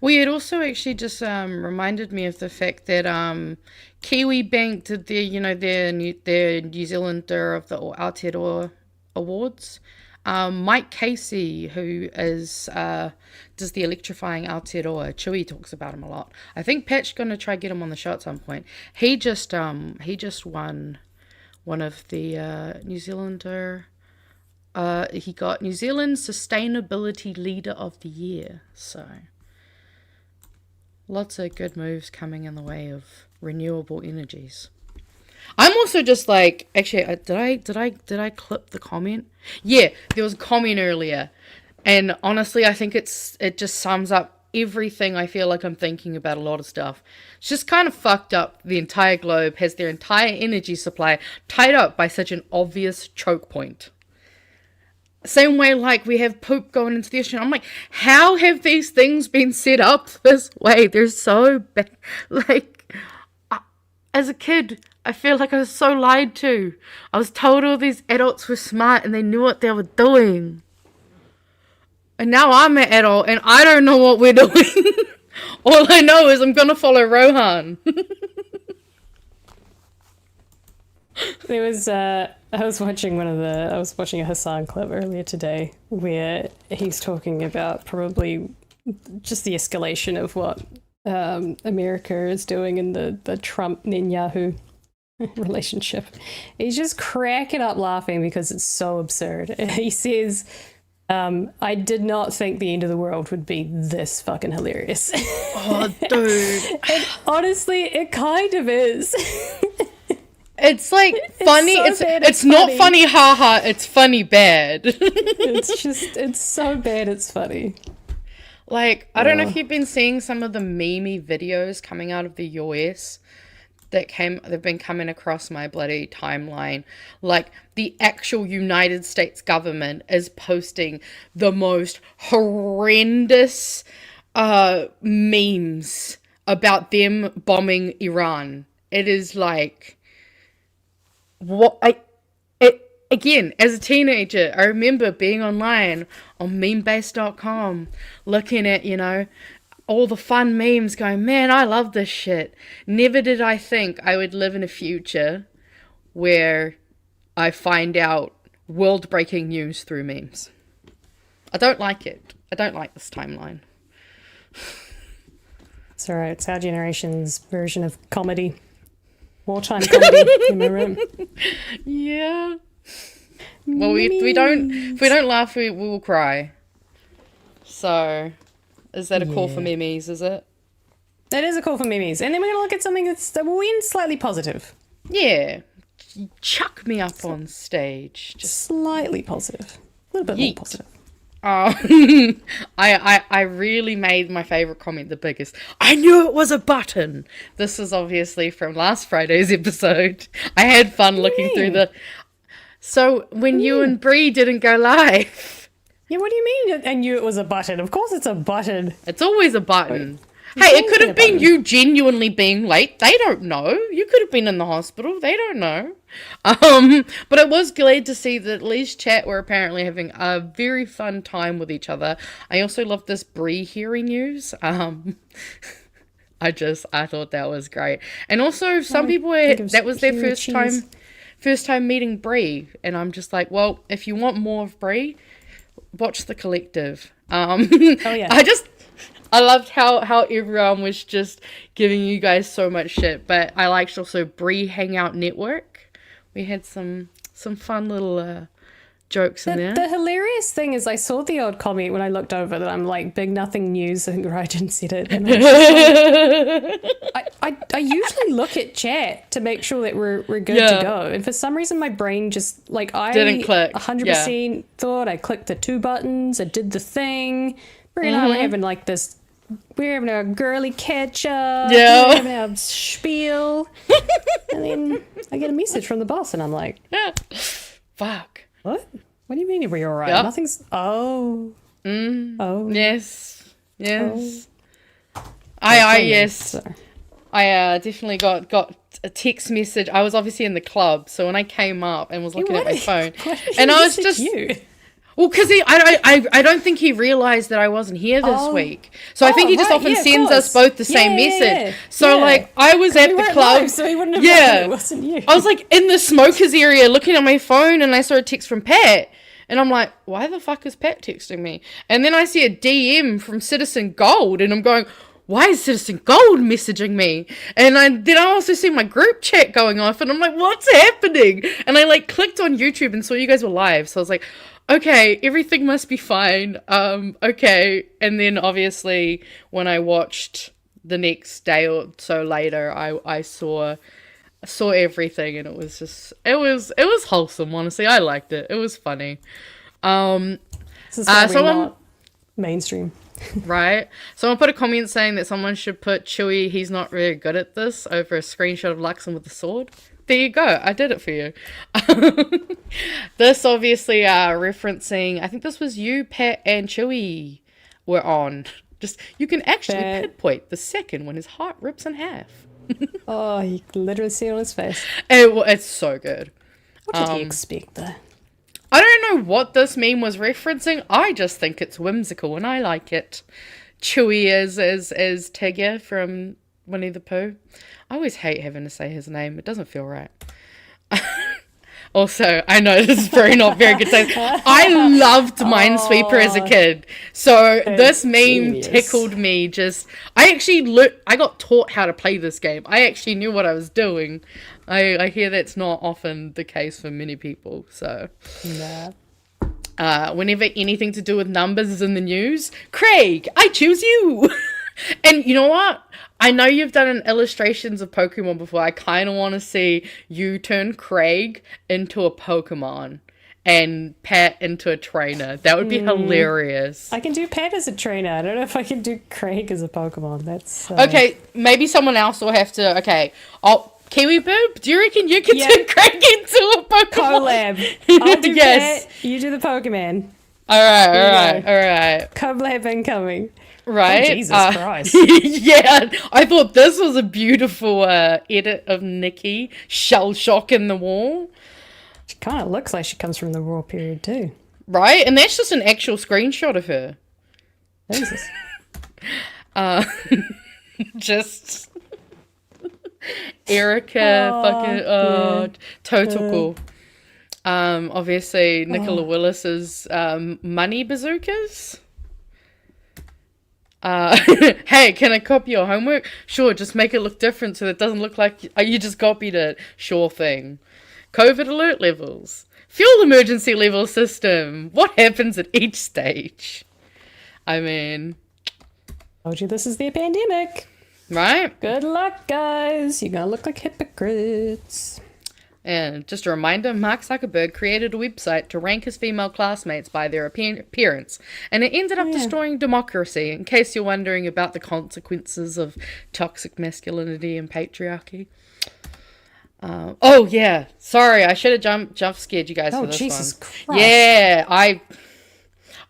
Well, it also actually just reminded me of the fact that Kiwi Bank did their New Zealander of the Aotearoa Awards. Mike Casey, who does the electrifying Aotearoa, Chewy talks about him a lot. I think Pat's gonna try get him on the show at some point. He just won one of the New Zealander. He got New Zealand Sustainability Leader of the Year. So lots of good moves coming in the way of renewable energies. I'm also just like, actually, did I clip the comment? Yeah, there was a comment earlier, and honestly, I think it just sums up everything I feel like I'm thinking about a lot of stuff. It's just kind of fucked up. The entire globe has their entire energy supply tied up by such an obvious choke point. Same way, like, we have poop going into the ocean. I'm like, how have these things been set up this way? They're so bad. Like, as a kid, I feel like I was so lied to. I was told all these adults were smart and they knew what they were doing. And now I'm an adult and I don't know what we're doing. All I know is I'm going to follow Rohan. There was I was watching a Hassan clip earlier today where he's talking about probably just the escalation of what America is doing in the Trump Netanyahu relationship. He's just cracking up laughing because it's so absurd. He says, I did not think the end of the world would be this fucking hilarious. Oh, dude. And honestly, it kind of is. It's like funny. It's not funny, haha. It's funny bad. It's so bad. It's funny. Like, I don't know if you've been seeing some of the meme videos coming out of the US they've been coming across my bloody timeline. Like, the actual United States government is posting the most horrendous memes about them bombing Iran. It is like, again, as a teenager, I remember being online on memebase.com, looking at, all the fun memes, going, man, I love this shit. Never did I think I would live in a future where I find out world-breaking news through memes. I don't like it. I don't like this timeline. It's alright, it's our generation's version of comedy. Wartime comedy in my room. Yeah. Well, if we don't laugh, we will cry. So, is that a call for memes, is it? That is a call for memes. And then we're going to look at something that's slightly positive. Yeah. Chuck me up on stage. Just slightly positive. A little bit more positive. I really made my favourite comment the biggest. I knew it was a button. This is obviously from last Friday's episode. I had fun looking through the... So, when you and Bree didn't go live... Yeah, what do you mean I knew it was a button? Of course it's a button. It's always a button. Hey, it could have been you genuinely being late. They don't know. You could have been in the hospital. They don't know. But I was glad to see that at least chat were apparently having a very fun time with each other. I also loved this Bree hearing news. I thought that was great. And also some people that was their first time meeting Bree, and I'm just like, well, if you want more of Bree, watch The Collective. Oh yeah. I loved how everyone was just giving you guys so much shit. But I liked also Bree Hangout Network. We had some fun little jokes in there. The hilarious thing is I saw the odd comment when I looked over that I'm like, big nothing news, and Rajan said it. And I, was just like, I usually look at chat to make sure that we're good to go. And for some reason my brain just, like, I didn't click. 100% thought I clicked the 2 buttons, I did the thing. Bree and I were having like this, we're having our girly catch up, we're having our spiel. And then I get a message from the boss and I'm like, fuck. What? What do you mean we're all right? Yep. Nothing's... Oh. Oh. Yes. Oh. Yes. So. I definitely got a text message. I was obviously in the club, so when I came up and was looking at my phone, and I was just... Well, because I don't think he realised that I wasn't here this week. So I think he just often sends us both the same message. So, like, I was at the club. Live, so he wouldn't have known it wasn't you. I was, like, in the smokers area looking at my phone, and I saw a text from Pat. And I'm like, why the fuck is Pat texting me? And then I see a DM from Citizen Gold, and I'm going, why is Citizen Gold messaging me? And then I also see my group chat going off, and I'm like, what's happening? And I, like, clicked on YouTube and saw you guys were live. So I was like, okay, everything must be fine. Okay. And then obviously when I watched the next day or so later, I saw everything, and it was just, it was wholesome, honestly. I liked it. It was funny. This is why we're not mainstream. Right. Someone put a comment saying that someone should put Chewie, he's not very good at this, over a screenshot of Luxon with the sword. There you go. I did it for you. This obviously referencing, I think this was you, Pat, and Chewie were on. Just, you can actually pinpoint the second when his heart rips in half. Oh, you can literally see it on his face. It's so good. What did he expect, though? I don't know what this meme was referencing. I just think it's whimsical and I like it. Chewie as Tigger from Winnie the Pooh. I always hate having to say his name. It doesn't feel right. Also, I know this is not very good taste. I loved Minesweeper as a kid. So this meme tickled me. I got taught how to play this game. I actually knew what I was doing. I hear that's not often the case for many people. So, whenever anything to do with numbers is in the news, Craig, I choose you. And you know what? I know you've done illustrations of Pokemon before. I kind of want to see you turn Craig into a Pokemon and Pat into a trainer. That would be hilarious. I can do Pat as a trainer. I don't know if I can do Craig as a Pokemon. That's okay. Maybe someone else will have to. Okay, Kiwi Boob, do you reckon you can turn Craig into a Pokemon? Collab. I'll do Pat. You do the Pokemon. All right. Collab incoming. Right? Oh, Jesus Christ. Yeah, I thought this was a beautiful edit of Nikki shell shock in the wall. She kind of looks like she comes from the Royal period too. Right? And that's just an actual screenshot of her. Jesus. Just Erica total cool. Obviously Nicola Willis's money bazookas. Hey, can I copy your homework? Sure, just make it look different so that it doesn't look like you just copied it. Sure thing. COVID alert levels. Fuel emergency level system. What happens at each stage? I mean... Told you this is their pandemic. Right? Good luck, guys. You're gonna look like hypocrites. And just a reminder, Mark Zuckerberg created a website to rank his female classmates by their appearance, and it ended up destroying democracy, in case you're wondering about the consequences of toxic masculinity and patriarchy. Sorry, I should have jump scared you guys for this Jesus one. Christ. Yeah,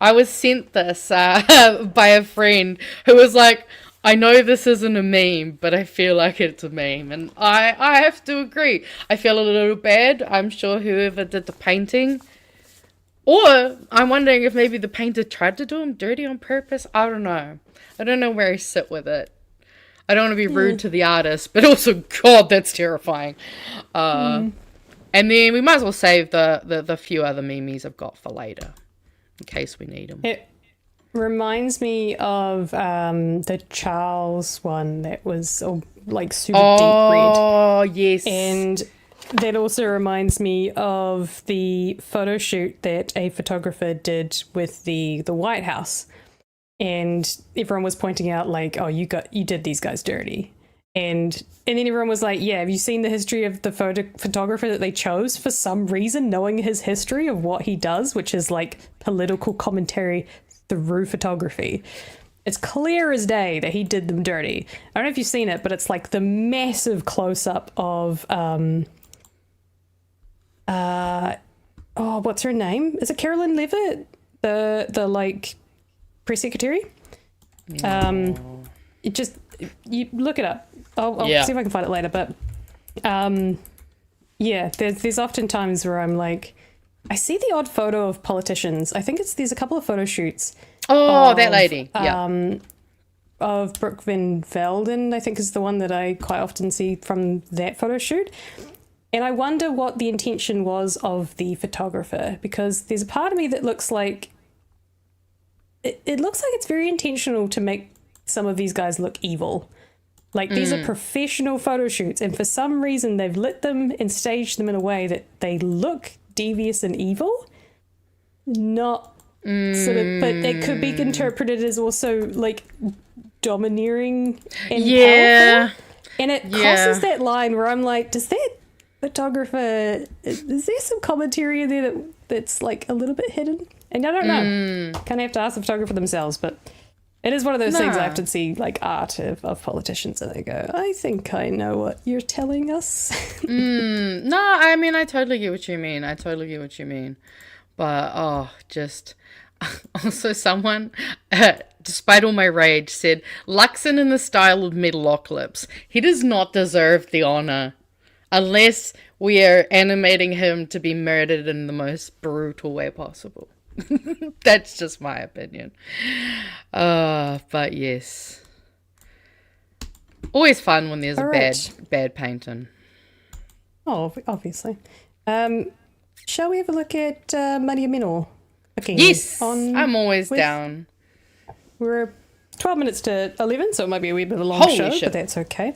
I was sent this by a friend who was like, I know this isn't a meme, but I feel like it's a meme. And I have to agree. I feel a little bad. I'm sure whoever did the painting. Or I'm wondering if maybe the painter tried to do him dirty on purpose. I don't know. I don't know where I sit with it. I don't want to be rude to the artist, but also, God, that's terrifying. And then we might as well save the few other memes I've got for later, in case we need them. Yeah. reminds me of the Charles one that was like super deep red. Oh, yes. And that also reminds me of the photo shoot that a photographer did with the White House. And everyone was pointing out like, oh, you did these guys dirty. And then everyone was like, yeah, have you seen the history of the photographer that they chose for some reason, knowing his history of what he does, which is like political commentary through photography? It's clear as day that he did them dirty. I don't know if you've seen it, but it's like the massive close-up of, what's her name? Is it Carolyn Levitt? The like press secretary? You look it up. I'll see if I can find it later. But there's often times where I'm like, I see the odd photo of politicians. I think there's a couple of photo shoots. Oh, that lady. Yeah. Of Brooke Van Velden, I think is the one that I quite often see from that photo shoot. And I wonder what the intention was of the photographer, because there's a part of me that looks like it looks like it's very intentional to make some of these guys look evil. Like, these are professional photo shoots, and for some reason they've lit them and staged them in a way that they look devious and evil. Not sort of, but it could be interpreted as also like domineering and powerful. And it crosses that line where I'm like, does that photographer, is there some commentary in there that's like a little bit hidden? And I don't know. Kind of have to ask the photographer themselves, but it is one of those things I have to see, like, art of politicians, and I go, I think I know what you're telling us. No, I mean, I totally get what you mean. But, also someone, despite all my rage, said, Luxon in the style of Metalocalypse. He does not deserve the honor, unless we are animating him to be murdered in the most brutal way possible. That's just my opinion. But yes, always fun when there's bad painting. Oh, obviously. Shall we have a look at Mariameno Kapa-Kingi? Yes, I'm always down. We're 12 minutes to 11, so it might be a wee bit of a long show, but that's okay.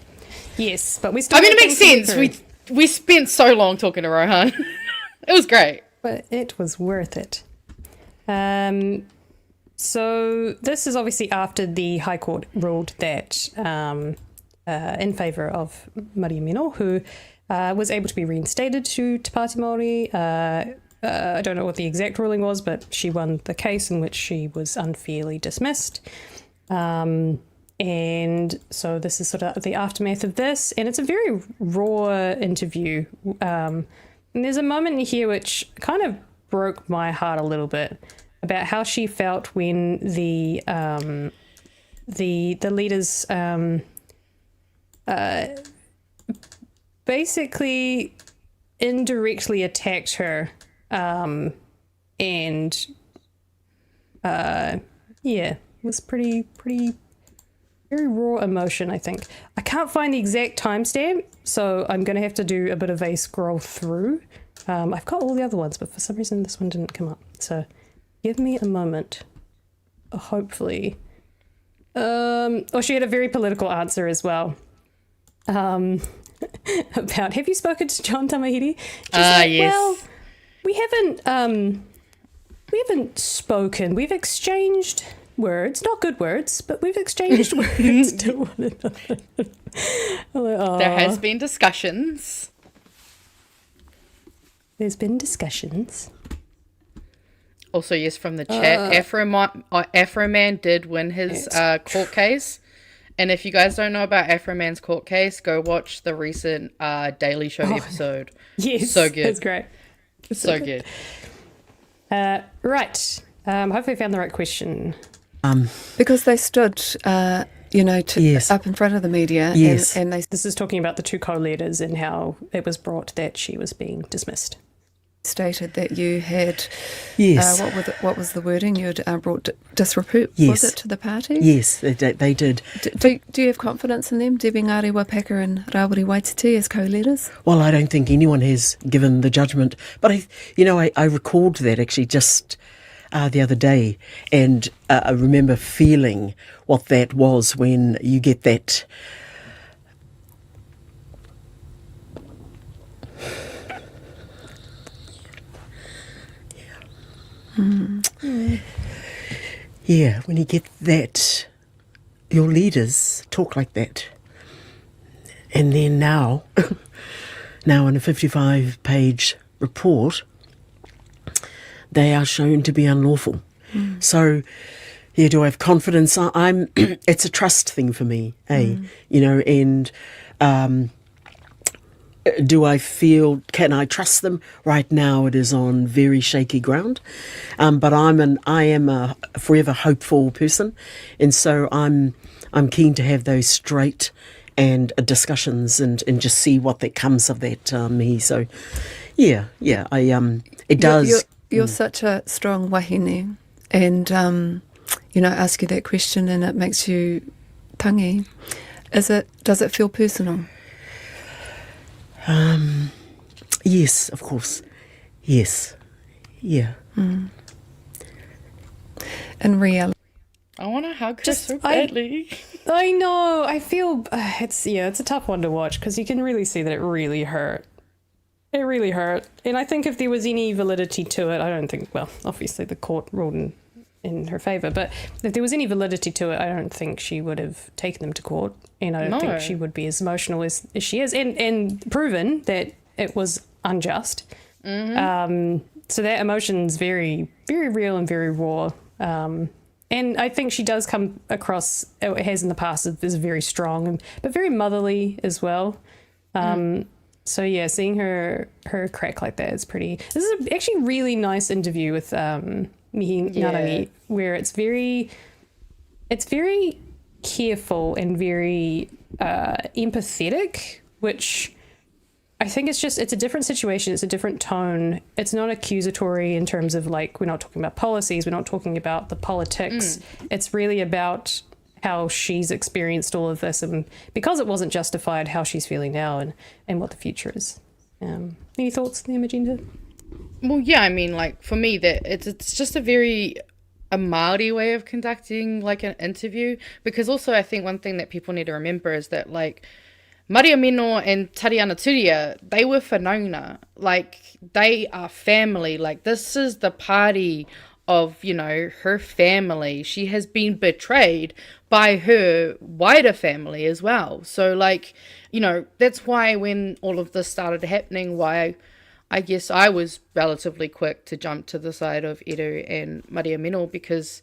Yes, but we still. I mean, it makes sense. We spent so long talking to Rohan. It was great, but it was worth it. So this is obviously after the High Court ruled that in favour of Mariameno, who was able to be reinstated to Te Pāti Māori. I don't know what the exact ruling was, but she won the case in which she was unfairly dismissed. And so this is sort of the aftermath of this, and it's a very raw interview. And there's a moment in here which kind of broke my heart a little bit, about how she felt when the leaders basically indirectly attacked her, and was pretty very raw emotion, I think. I can't find the exact timestamp, so I'm going to have to do a bit of a scroll through. I've got all the other ones, but for some reason this one didn't come up, so give me a moment. Hopefully. She had a very political answer as well. About, have you spoken to John Tamahiri? Yes. Well, we haven't spoken. We've exchanged words, not good words, but we've exchanged words to one another. There has been discussions. There's been discussions. Also, yes, from the chat, Afroman did win his court case. And if you guys don't know about Afroman's court case, go watch the recent Daily Show episode. Yes, so good. It's great. So good. Right. Hopefully I found the right question. Because they stood, up in front of the media. Yes. And this is talking about the two co-leaders and how it was brought that she was being dismissed. Stated that you had, what was the wording? You had brought disrepute, was it, to the party? Yes, they did. Do you have confidence in them, Debbie Ngāti Wapaka and Rawiri Waititi as co-leaders? Well, I don't think anyone has given the judgment, but I recalled that actually just the other day, and I remember feeling what that was when you get that. Yeah, when you get that, your leaders talk like that. And then now in a 55-page report, they are shown to be unlawful. So, yeah, do I have confidence? It's a trust thing for me, and do I feel, can I trust them? Right now it is on very shaky ground, but I am a forever hopeful person, and so I'm keen to have those straight and discussions and just see what that comes of that, Mihi. So it does. You're such a strong wahine, and ask you that question and it makes you tangi. Does it feel personal? Yes, of course. Yes. Yeah. In reality, I want to hug her so badly. I know. I feel it's a tough one to watch because you can really see that it really hurt. It really hurt. And I think if there was any validity to it, I don't think, well, obviously the court ruled in her favour, but if there was any validity to it, I don't think she would have taken them to court. And I don't think she would be as emotional as she is. And proven that it was unjust. So that emotion's very, very real and very raw. And I think she does come across, it has in the past, as very strong, but very motherly as well. So yeah, seeing her crack like that is pretty. This is actually a really nice interview with Mihi Narangi, where it's very careful and very empathetic, which I think it's a different situation. It's a different tone. It's not accusatory in terms of, like, we're not talking about policies. We're not talking about the politics. It's really about how she's experienced all of this, and because it wasn't justified, how she's feeling now and what the future is. Any thoughts, Imogen? Well, yeah, I mean, like, for me, that it's just a Māori way of conducting, like, an interview, because also I think one thing that people need to remember is that, like, Mariameno and Tariana Turia, they were whanaunga. Like, they are family. Like, this is the party of, her family. She has been betrayed by her wider family as well. So, like, that's why when all of this started happening, why I guess I was relatively quick to jump to the side of Eru and Mariameno, because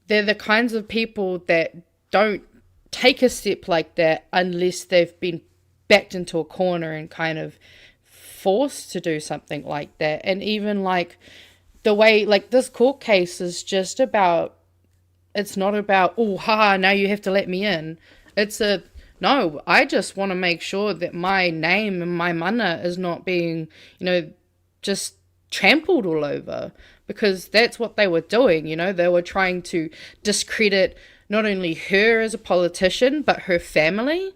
they're the kinds of people that don't take a step like that unless they've been backed into a corner and kind of forced to do something like that. And even, like, the way, like, this court case is just about, it's not about, oh, haha, now you have to let me in. It's no, I just want to make sure that my name and my mana is not being, just trampled all over, because that's what they were doing. They were trying to discredit not only her as a politician, but her family,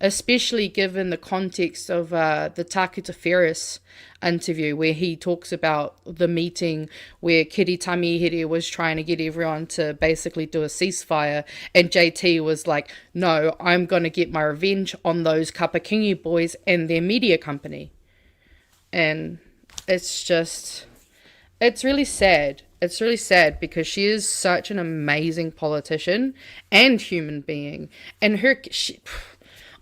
especially given the context of the Tākuta Ferris interview, where he talks about the meeting where Kiri Tamihere was trying to get everyone to basically do a ceasefire, and JT was like, no, I'm going to get my revenge on those Kapa-Kingi boys and their media company. And it's really sad. It's really sad, because she is such an amazing politician and human being. And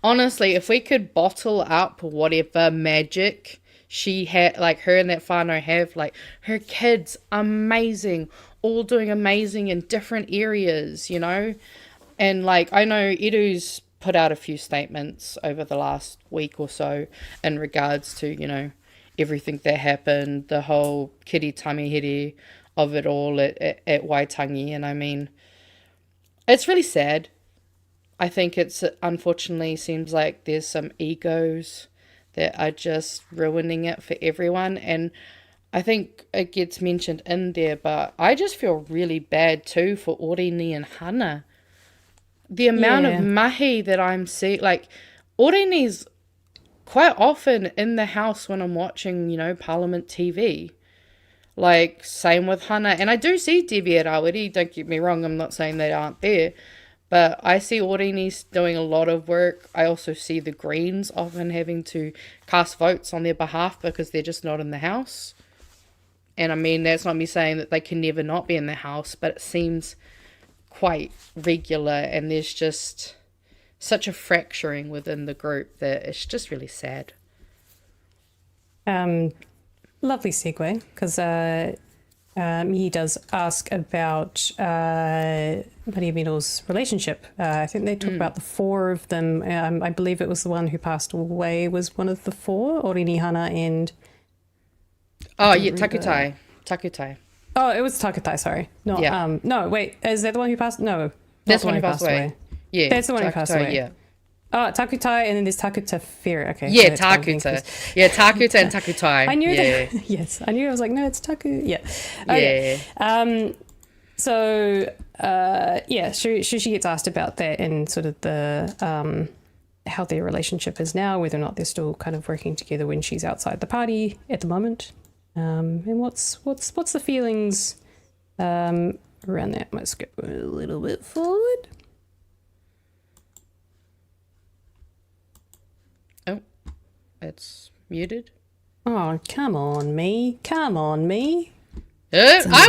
honestly, if we could bottle up whatever magic she had, like, her and that whānau have, like, her kids, amazing, all doing amazing in different areas, And, like, I know Eru's put out a few statements over the last week or so in regards to, everything that happened, the whole Kiri Tamihere of it all at Waitangi. And I mean, it's really sad. I think it's, unfortunately, seems like there's some egos that are just ruining it for everyone. And I think it gets mentioned in there, but I just feel really bad too for Oreni and Hana. The amount of mahi that I'm seeing, like, Oreni's quite often in the house when I'm watching, Parliament TV. Like, same with Hana. And I do see Debbie at Awiri, don't get me wrong, I'm not saying they aren't there. But I see Orini's doing a lot of work. I also see the Greens often having to cast votes on their behalf because they're just not in the House. And I mean, that's not me saying that they can never not be in the House, but it seems quite regular, and there's just such a fracturing within the group that it's just really sad. Lovely segue, because he does ask about Mariameno's relationship. I think they talk about the four of them. I believe it was the one who passed away was one of the four, Orini, Hana, and... Oh, yeah, Takutai. Oh, it was Takutai, sorry. No, Yeah. No, wait, is that the one who passed? No. That's the one who passed away. Yeah. That's the one who passed Takutai, away. Yeah. Oh, Takutai, and then there's Takuta Fair. Okay. Yeah, so it's Takuta. Yeah, Takuta and Takutai. I knew yeah. that. Yes, I knew. I was like, no, it's Taku. Yeah. Okay. Yeah. She gets asked about that and sort of the how their relationship is now, whether or not they're still kind of working together when she's outside the party at the moment, and what's the feelings around that. Let's go a little bit forward. Oh, it's muted. Oh, come on, me. I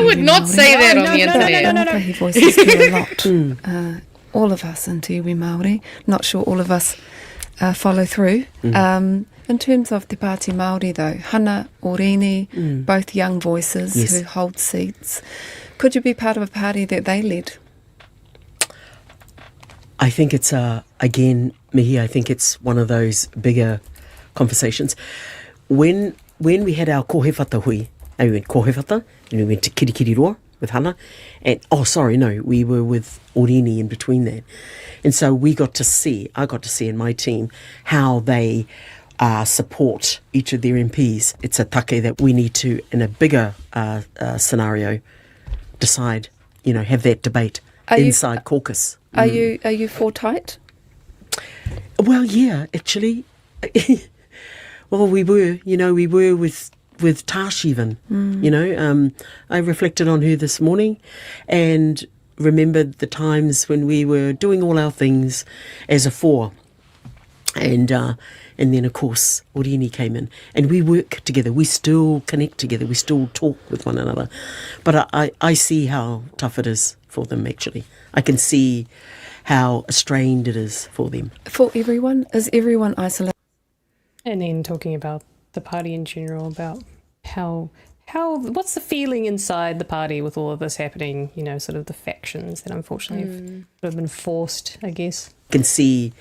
would not say that on the internet. No. Maori voices do a lot. All of us in Te Iwi Māori, not sure all of us follow through. In terms of Te Pāti Māori though, Hana, Orini, both young voices who hold seats. Could you be part of a party that they led? I think it's, again, Mihi, I think it's one of those bigger conversations. When we had our kohewhata hui, and we went kohewhata, and we went to Kirikiriroa with Hana, and, we were with Orini in between that. And so I got to see in my team how they support each of their MPs. It's a take that we need to, in a bigger scenario, decide, have that debate inside caucus. Are you for tight? Well, yeah, actually. Well, we were with Tash even, I reflected on her this morning and remembered the times when we were doing all our things as a four. And then, of course, Orini came in and we work together. We still connect together. We still talk with one another. But I see how tough it is for them, actually. I can see how strained it is for them. For everyone? Is everyone isolated? And then talking about the party in general, about how what's the feeling inside the party with all of this happening, sort of the factions that unfortunately have sort of been forced, I guess. Can see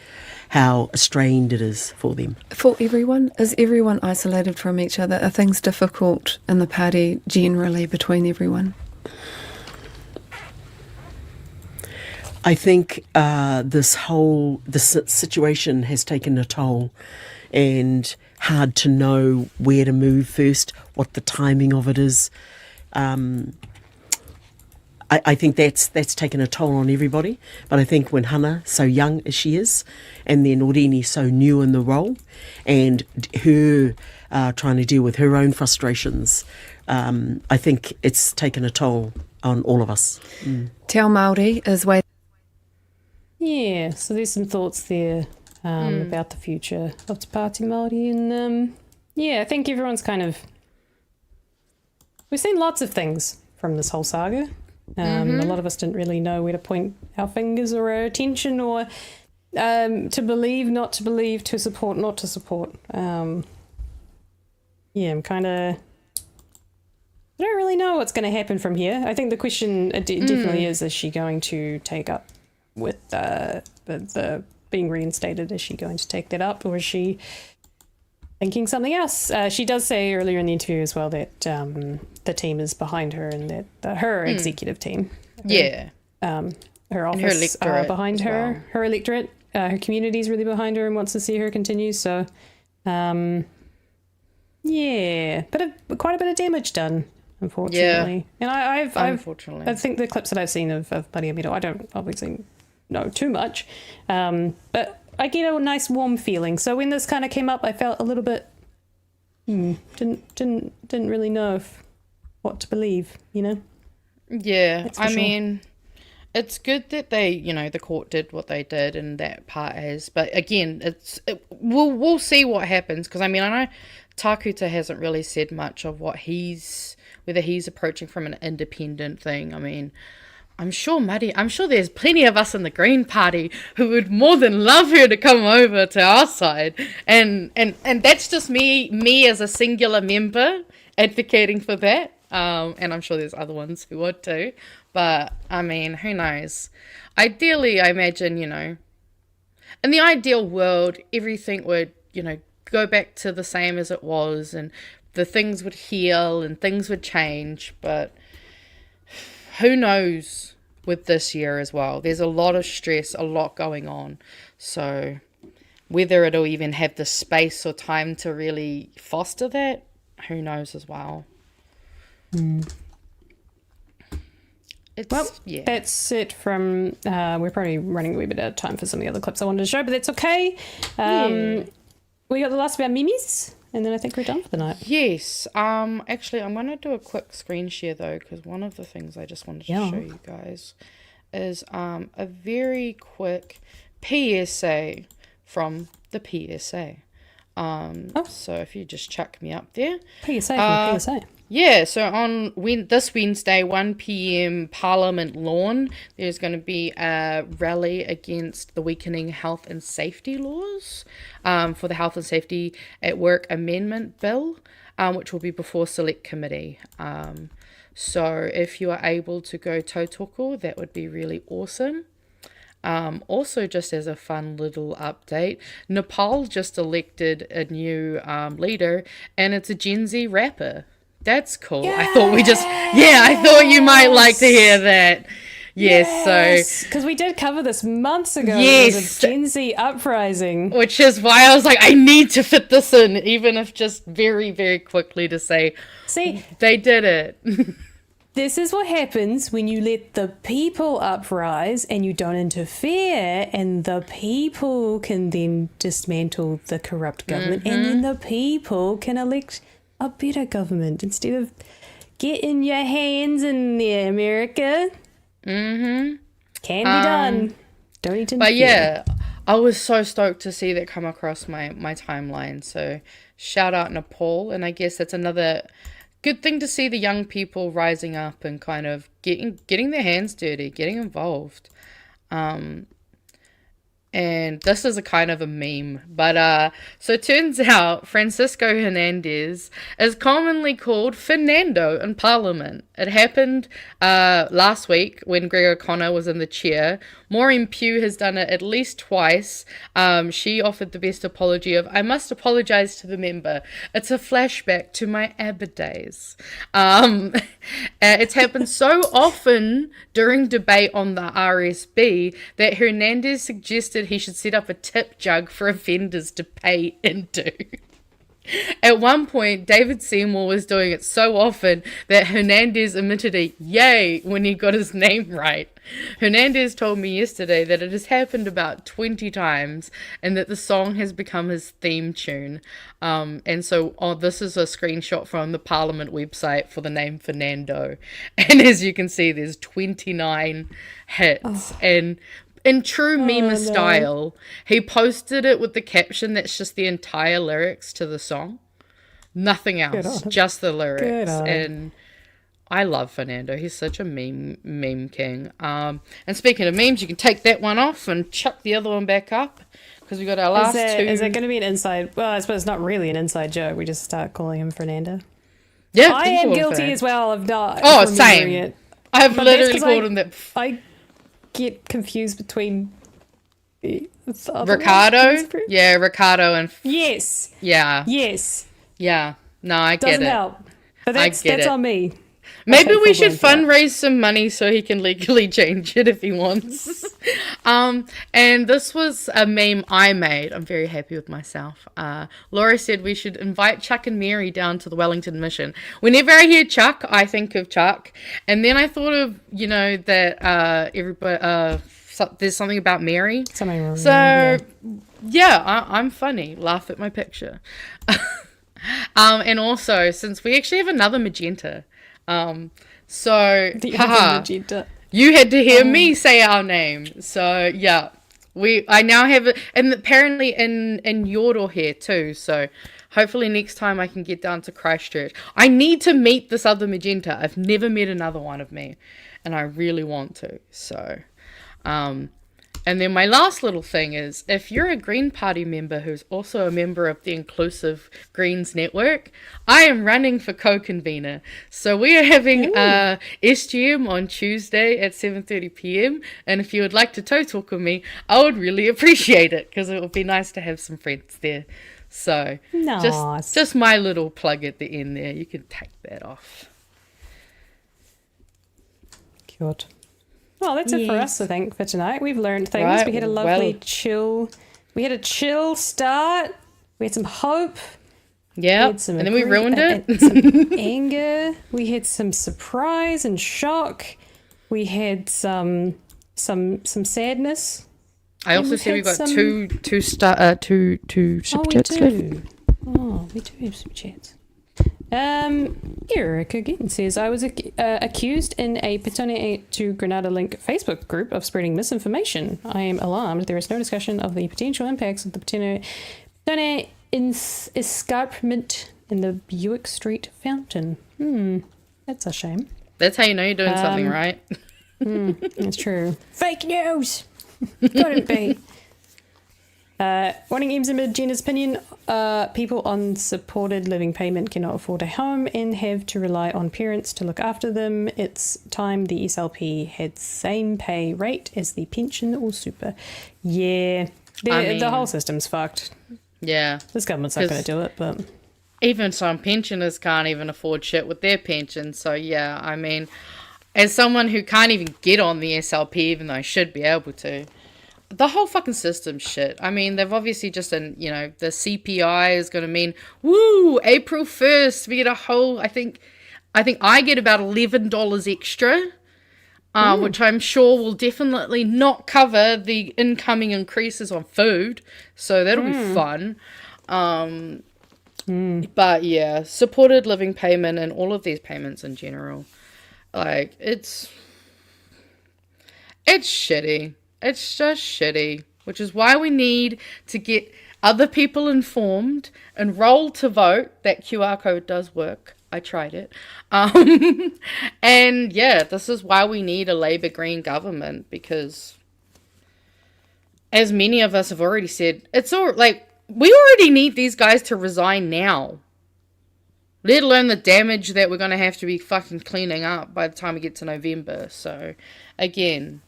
how strained it is for them. For everyone? Is everyone isolated from each other? Are things difficult in the party generally between everyone? I think this situation has taken a toll, and hard to know where to move first, what the timing of it is. I think that's taken a toll on everybody. But I think when Hana, so young as she is, and then Orini, so new in the role, and her trying to deal with her own frustrations, I think it's taken a toll on all of us. Te Ao Māori is waiting. Yeah, so there's some thoughts there about the future of Te Pāti Māori, and I think everyone's we've seen lots of things from this whole saga. A lot of us didn't really know where to point our fingers or our attention, or to believe, not to believe, to support, not to support. I'm I don't really know what's going to happen from here. I think the question definitely is she going to take up with the being reinstated? Is she going to take that up, or is she thinking something else? She does say earlier in the interview as well that the team is behind her, and that her executive team, her office are behind her, her electorate, her community is really behind her and wants to see her continue. So, quite a bit of damage done, unfortunately. And I think the clips that I've seen of Mariameno, I don't obviously know too much, but I get a nice warm feeling. So when this kind of came up, I felt a little bit didn't really know if what to believe, you know? Yeah, That's for I sure. mean, it's good that they, the court did what they did and that part is. But again, we'll see what happens, because I mean, I know Takuta hasn't really said much of whether he's approaching from an independent thing. I mean, I'm sure there's plenty of us in the Green Party who would more than love her to come over to our side, and that's just me as a singular member advocating for that. And I'm sure there's other ones who would too. But, I mean, who knows? Ideally, I imagine, in the ideal world, everything would, go back to the same as it was, and the things would heal and things would change. But who knows with this year as well? There's a lot of stress, a lot going on. So whether it'll even have the space or time to really foster that, who knows as well. That's it from... we're probably running a wee bit out of time for some of the other clips I wanted to show, but that's okay. We got the last about memes, and then I think we're done for the night. Yes. Actually, I'm going to do a quick screen share, though, because one of the things I just wanted to show you guys is a very quick PSA from the PSA. So if you just chuck me up there. PSA from PSA. Yeah, so on this Wednesday, 1 p.m, Parliament Lawn, there's going to be a rally against the weakening health and safety laws for the Health and Safety at Work Amendment Bill, which will be before Select Committee. So if you are able to go tautoko, that would be really awesome. Also, just as a fun little update, Nepal just elected a new leader, and it's a Gen Z rapper. That's cool. Yes! I thought you might like to hear that. Yes. Because we did cover this months ago. Yes. It was a Gen Z uprising. Which is why I was like, I need to fit this in, even if just very, very quickly to say, see, they did it. This is what happens when you let the people uprise and you don't interfere, and the people can then dismantle the corrupt government, and then the people can elect a better government instead of getting your hands in there, America. Can be done. Don't need to interfere. But yeah, I was so stoked to see that come across my timeline. So shout out Nepal, and I guess that's another good thing to see the young people rising up and kind of getting their hands dirty, getting involved. And this is a kind of a meme, but so it turns out Francisco Hernandez is commonly called Fernando in Parliament. It happened last week when Greg O'Connor was in the chair. Maureen Pugh has done it at least twice. She offered the best apology of, I must apologise to the member. It's a flashback to my ABBA days. It's happened so often during debate on the RSB that Hernandez suggested he should set up a tip jug for offenders to pay into. At one point, David Seymour was doing it so often that Hernandez emitted a yay when he got his name right. Hernandez told me yesterday that it has happened about 20 times and that the song has become his theme tune. And so this is a screenshot from the Parliament website for the name Fernando. And as you can see, there's 29 hits. And in true meme style, he posted it with the caption that's just the entire lyrics to the song. Nothing else, just the lyrics. And I love Fernando. He's such a meme king. And speaking of memes, you can take that one off and chuck the other one back up, because we got our last two. Is it going to be an inside? Well, I suppose it's not really an inside joke. We just start calling him Fernando. Yeah, I am guilty as well of not. Oh, same. It. I've literally called him that. I get confused between Ricardo. Yeah, Ricardo and yes. Yeah. Yes. Yeah. No, I get it. Doesn't help. But that's on me. Maybe we should fundraise some money so he can legally change it if he wants. And this was a meme I made. I'm very happy with myself. Laura said we should invite Chuck and Mary down to the Wellington Mission. Whenever I hear Chuck, I think of Chuck. And then I thought of, that everybody... there's something about Mary. Something wrong. So, yeah, I'm funny. Laugh at my picture. And also, since we actually have another magenta So, The haha, magenta. you had to hear me say our name. So, yeah. I now have it, and apparently in Yordle here too, so hopefully next time I can get down to Christchurch. I need to meet this other magenta. I've never met another one of me, and I really want to, so, and then my last little thing is, if you're a Green Party member who's also a member of the Inclusive Greens Network, I am running for co-convener. So we are having SGM on Tuesday at 7:30 p.m. And if you would like to talk with me, I would really appreciate it, because it would be nice to have some friends there. So Nice. just my little plug at the end there. You can take that off. Good. Well, that's it for us, I think, for tonight. We've learned things. Right, We had a lovely well. chill. We had a chill start. We had some hope. Yeah, And and then we ruined it. Some anger. We had some surprise and shock. We had some sadness. I also we've see we've had got some- two super We chats left. do. Oh, we do have some chats. Eric again says, I was accused in a Petone to Grenada Link Facebook group of spreading misinformation. I am alarmed. There is no discussion of the potential impacts of the Petone escarpment in the Buick Street fountain. That's a shame. That's how you know you're doing something right. That's true. Fake news! Couldn't be. Wanting Eames and Magena's opinion, people on supported living payment cannot afford a home and have to rely on parents to look after them. It's time the SLP had same pay rate as the pension or super. Yeah, the whole system's fucked. Yeah. This government's not going to do it, but... Even some pensioners can't even afford shit with their pension. So, yeah, I mean, as someone who can't even get on the SLP, even though I should be able to, the whole fucking system's shit. I mean, they've obviously just, the CPI is going to mean, woo, April 1st, we get a whole, I think I get about $11 extra, which I'm sure will definitely not cover the incoming increases on food. So that'll be fun. But yeah, supported living payment and all of these payments in general, like, it's shitty. It's just shitty, which is why we need to get other people informed, enroll to vote. That QR code does work. I tried it. And yeah, this is why we need a Labour Green government, because as many of us have already said, it's all like, we already need these guys to resign now, let alone the damage that we're going to have to be fucking cleaning up by the time we get to November. So again,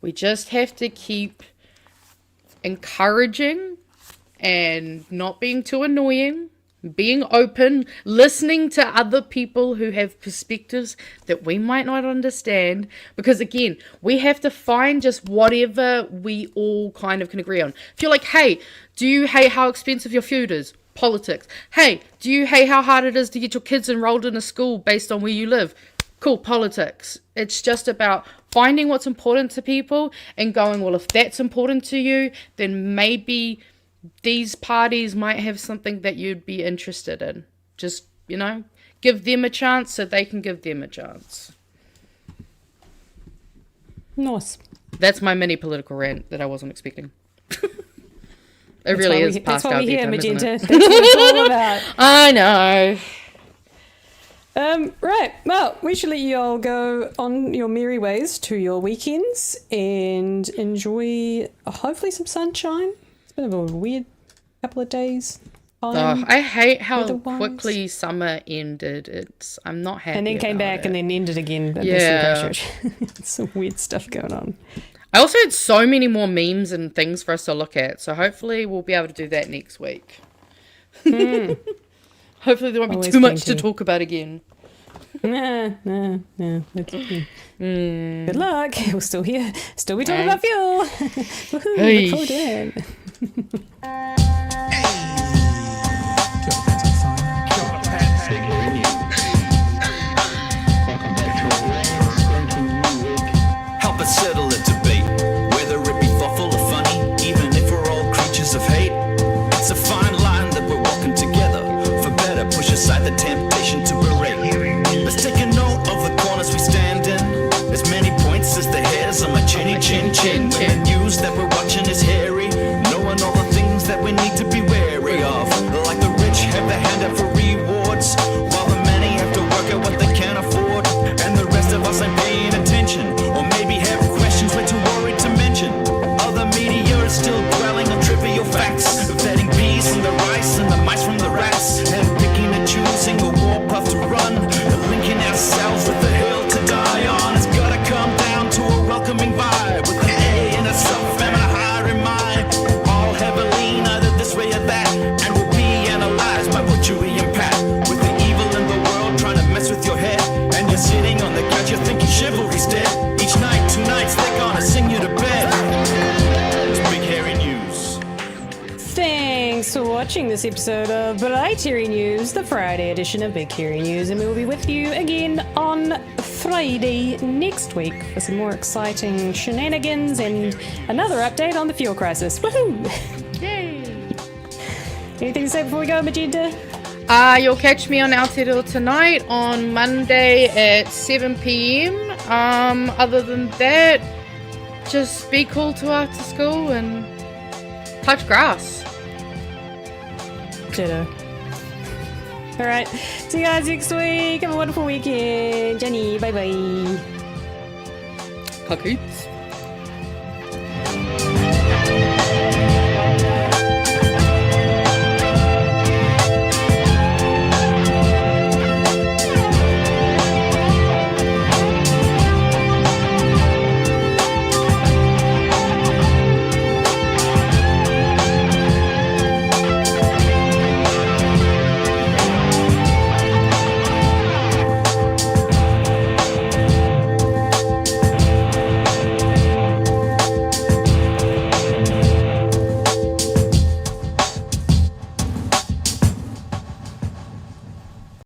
we just have to keep encouraging and not being too annoying, being open, listening to other people who have perspectives that we might not understand. Because again, we have to find just whatever we all kind of can agree on. If you're like, hey, do you hate how expensive your food is? Politics. Hey, do you hate how hard it is to get your kids enrolled in a school based on where you live? Cool, politics. It's just about finding what's important to people and going, well, if that's important to you, then maybe these parties might have something that you'd be interested in. Just, give them a chance so they can give them a chance. Nice. That's my mini political rant that I wasn't expecting. It really is past our bedtime, isn't it? Magenta. That's what it's all about. I know. Right, well, we should let you all go on your merry ways to your weekends and enjoy, hopefully, some sunshine. It's been a weird couple of days. I hate how weather-wise. quickly summer ended. I'm not happy. And then came back about and it. then ended again. Yeah. It's some weird stuff going on. I also had so many more memes and things for us to look at, so hopefully we'll be able to do that next week. Hopefully there won't be Always too much to plenty. talk about again. No. Good luck. We're still here. Still be talking about fuel. Woohoo, Hey. look forward to it. Help us settle a debate, whether it be thoughtful or funny, even if we're all creatures of hate. It's a fine line that we're walking together. For better, push aside the temptation to berate. Let's take a note. for watching this episode of Bright Hearing News, the Friday edition of Big Hearing News, and we will be with you again on Friday next week for some more exciting shenanigans and another update on the fuel crisis. Woohoo! Yay! Anything to say before we go, Magenta? You'll catch me on Aotearoa tonight on Monday at 7 p.m. Other than that, just be cool to after school and touch grass. Ditto. All right. See you guys next week. Have a wonderful weekend. Jenny, bye-bye. Cookie.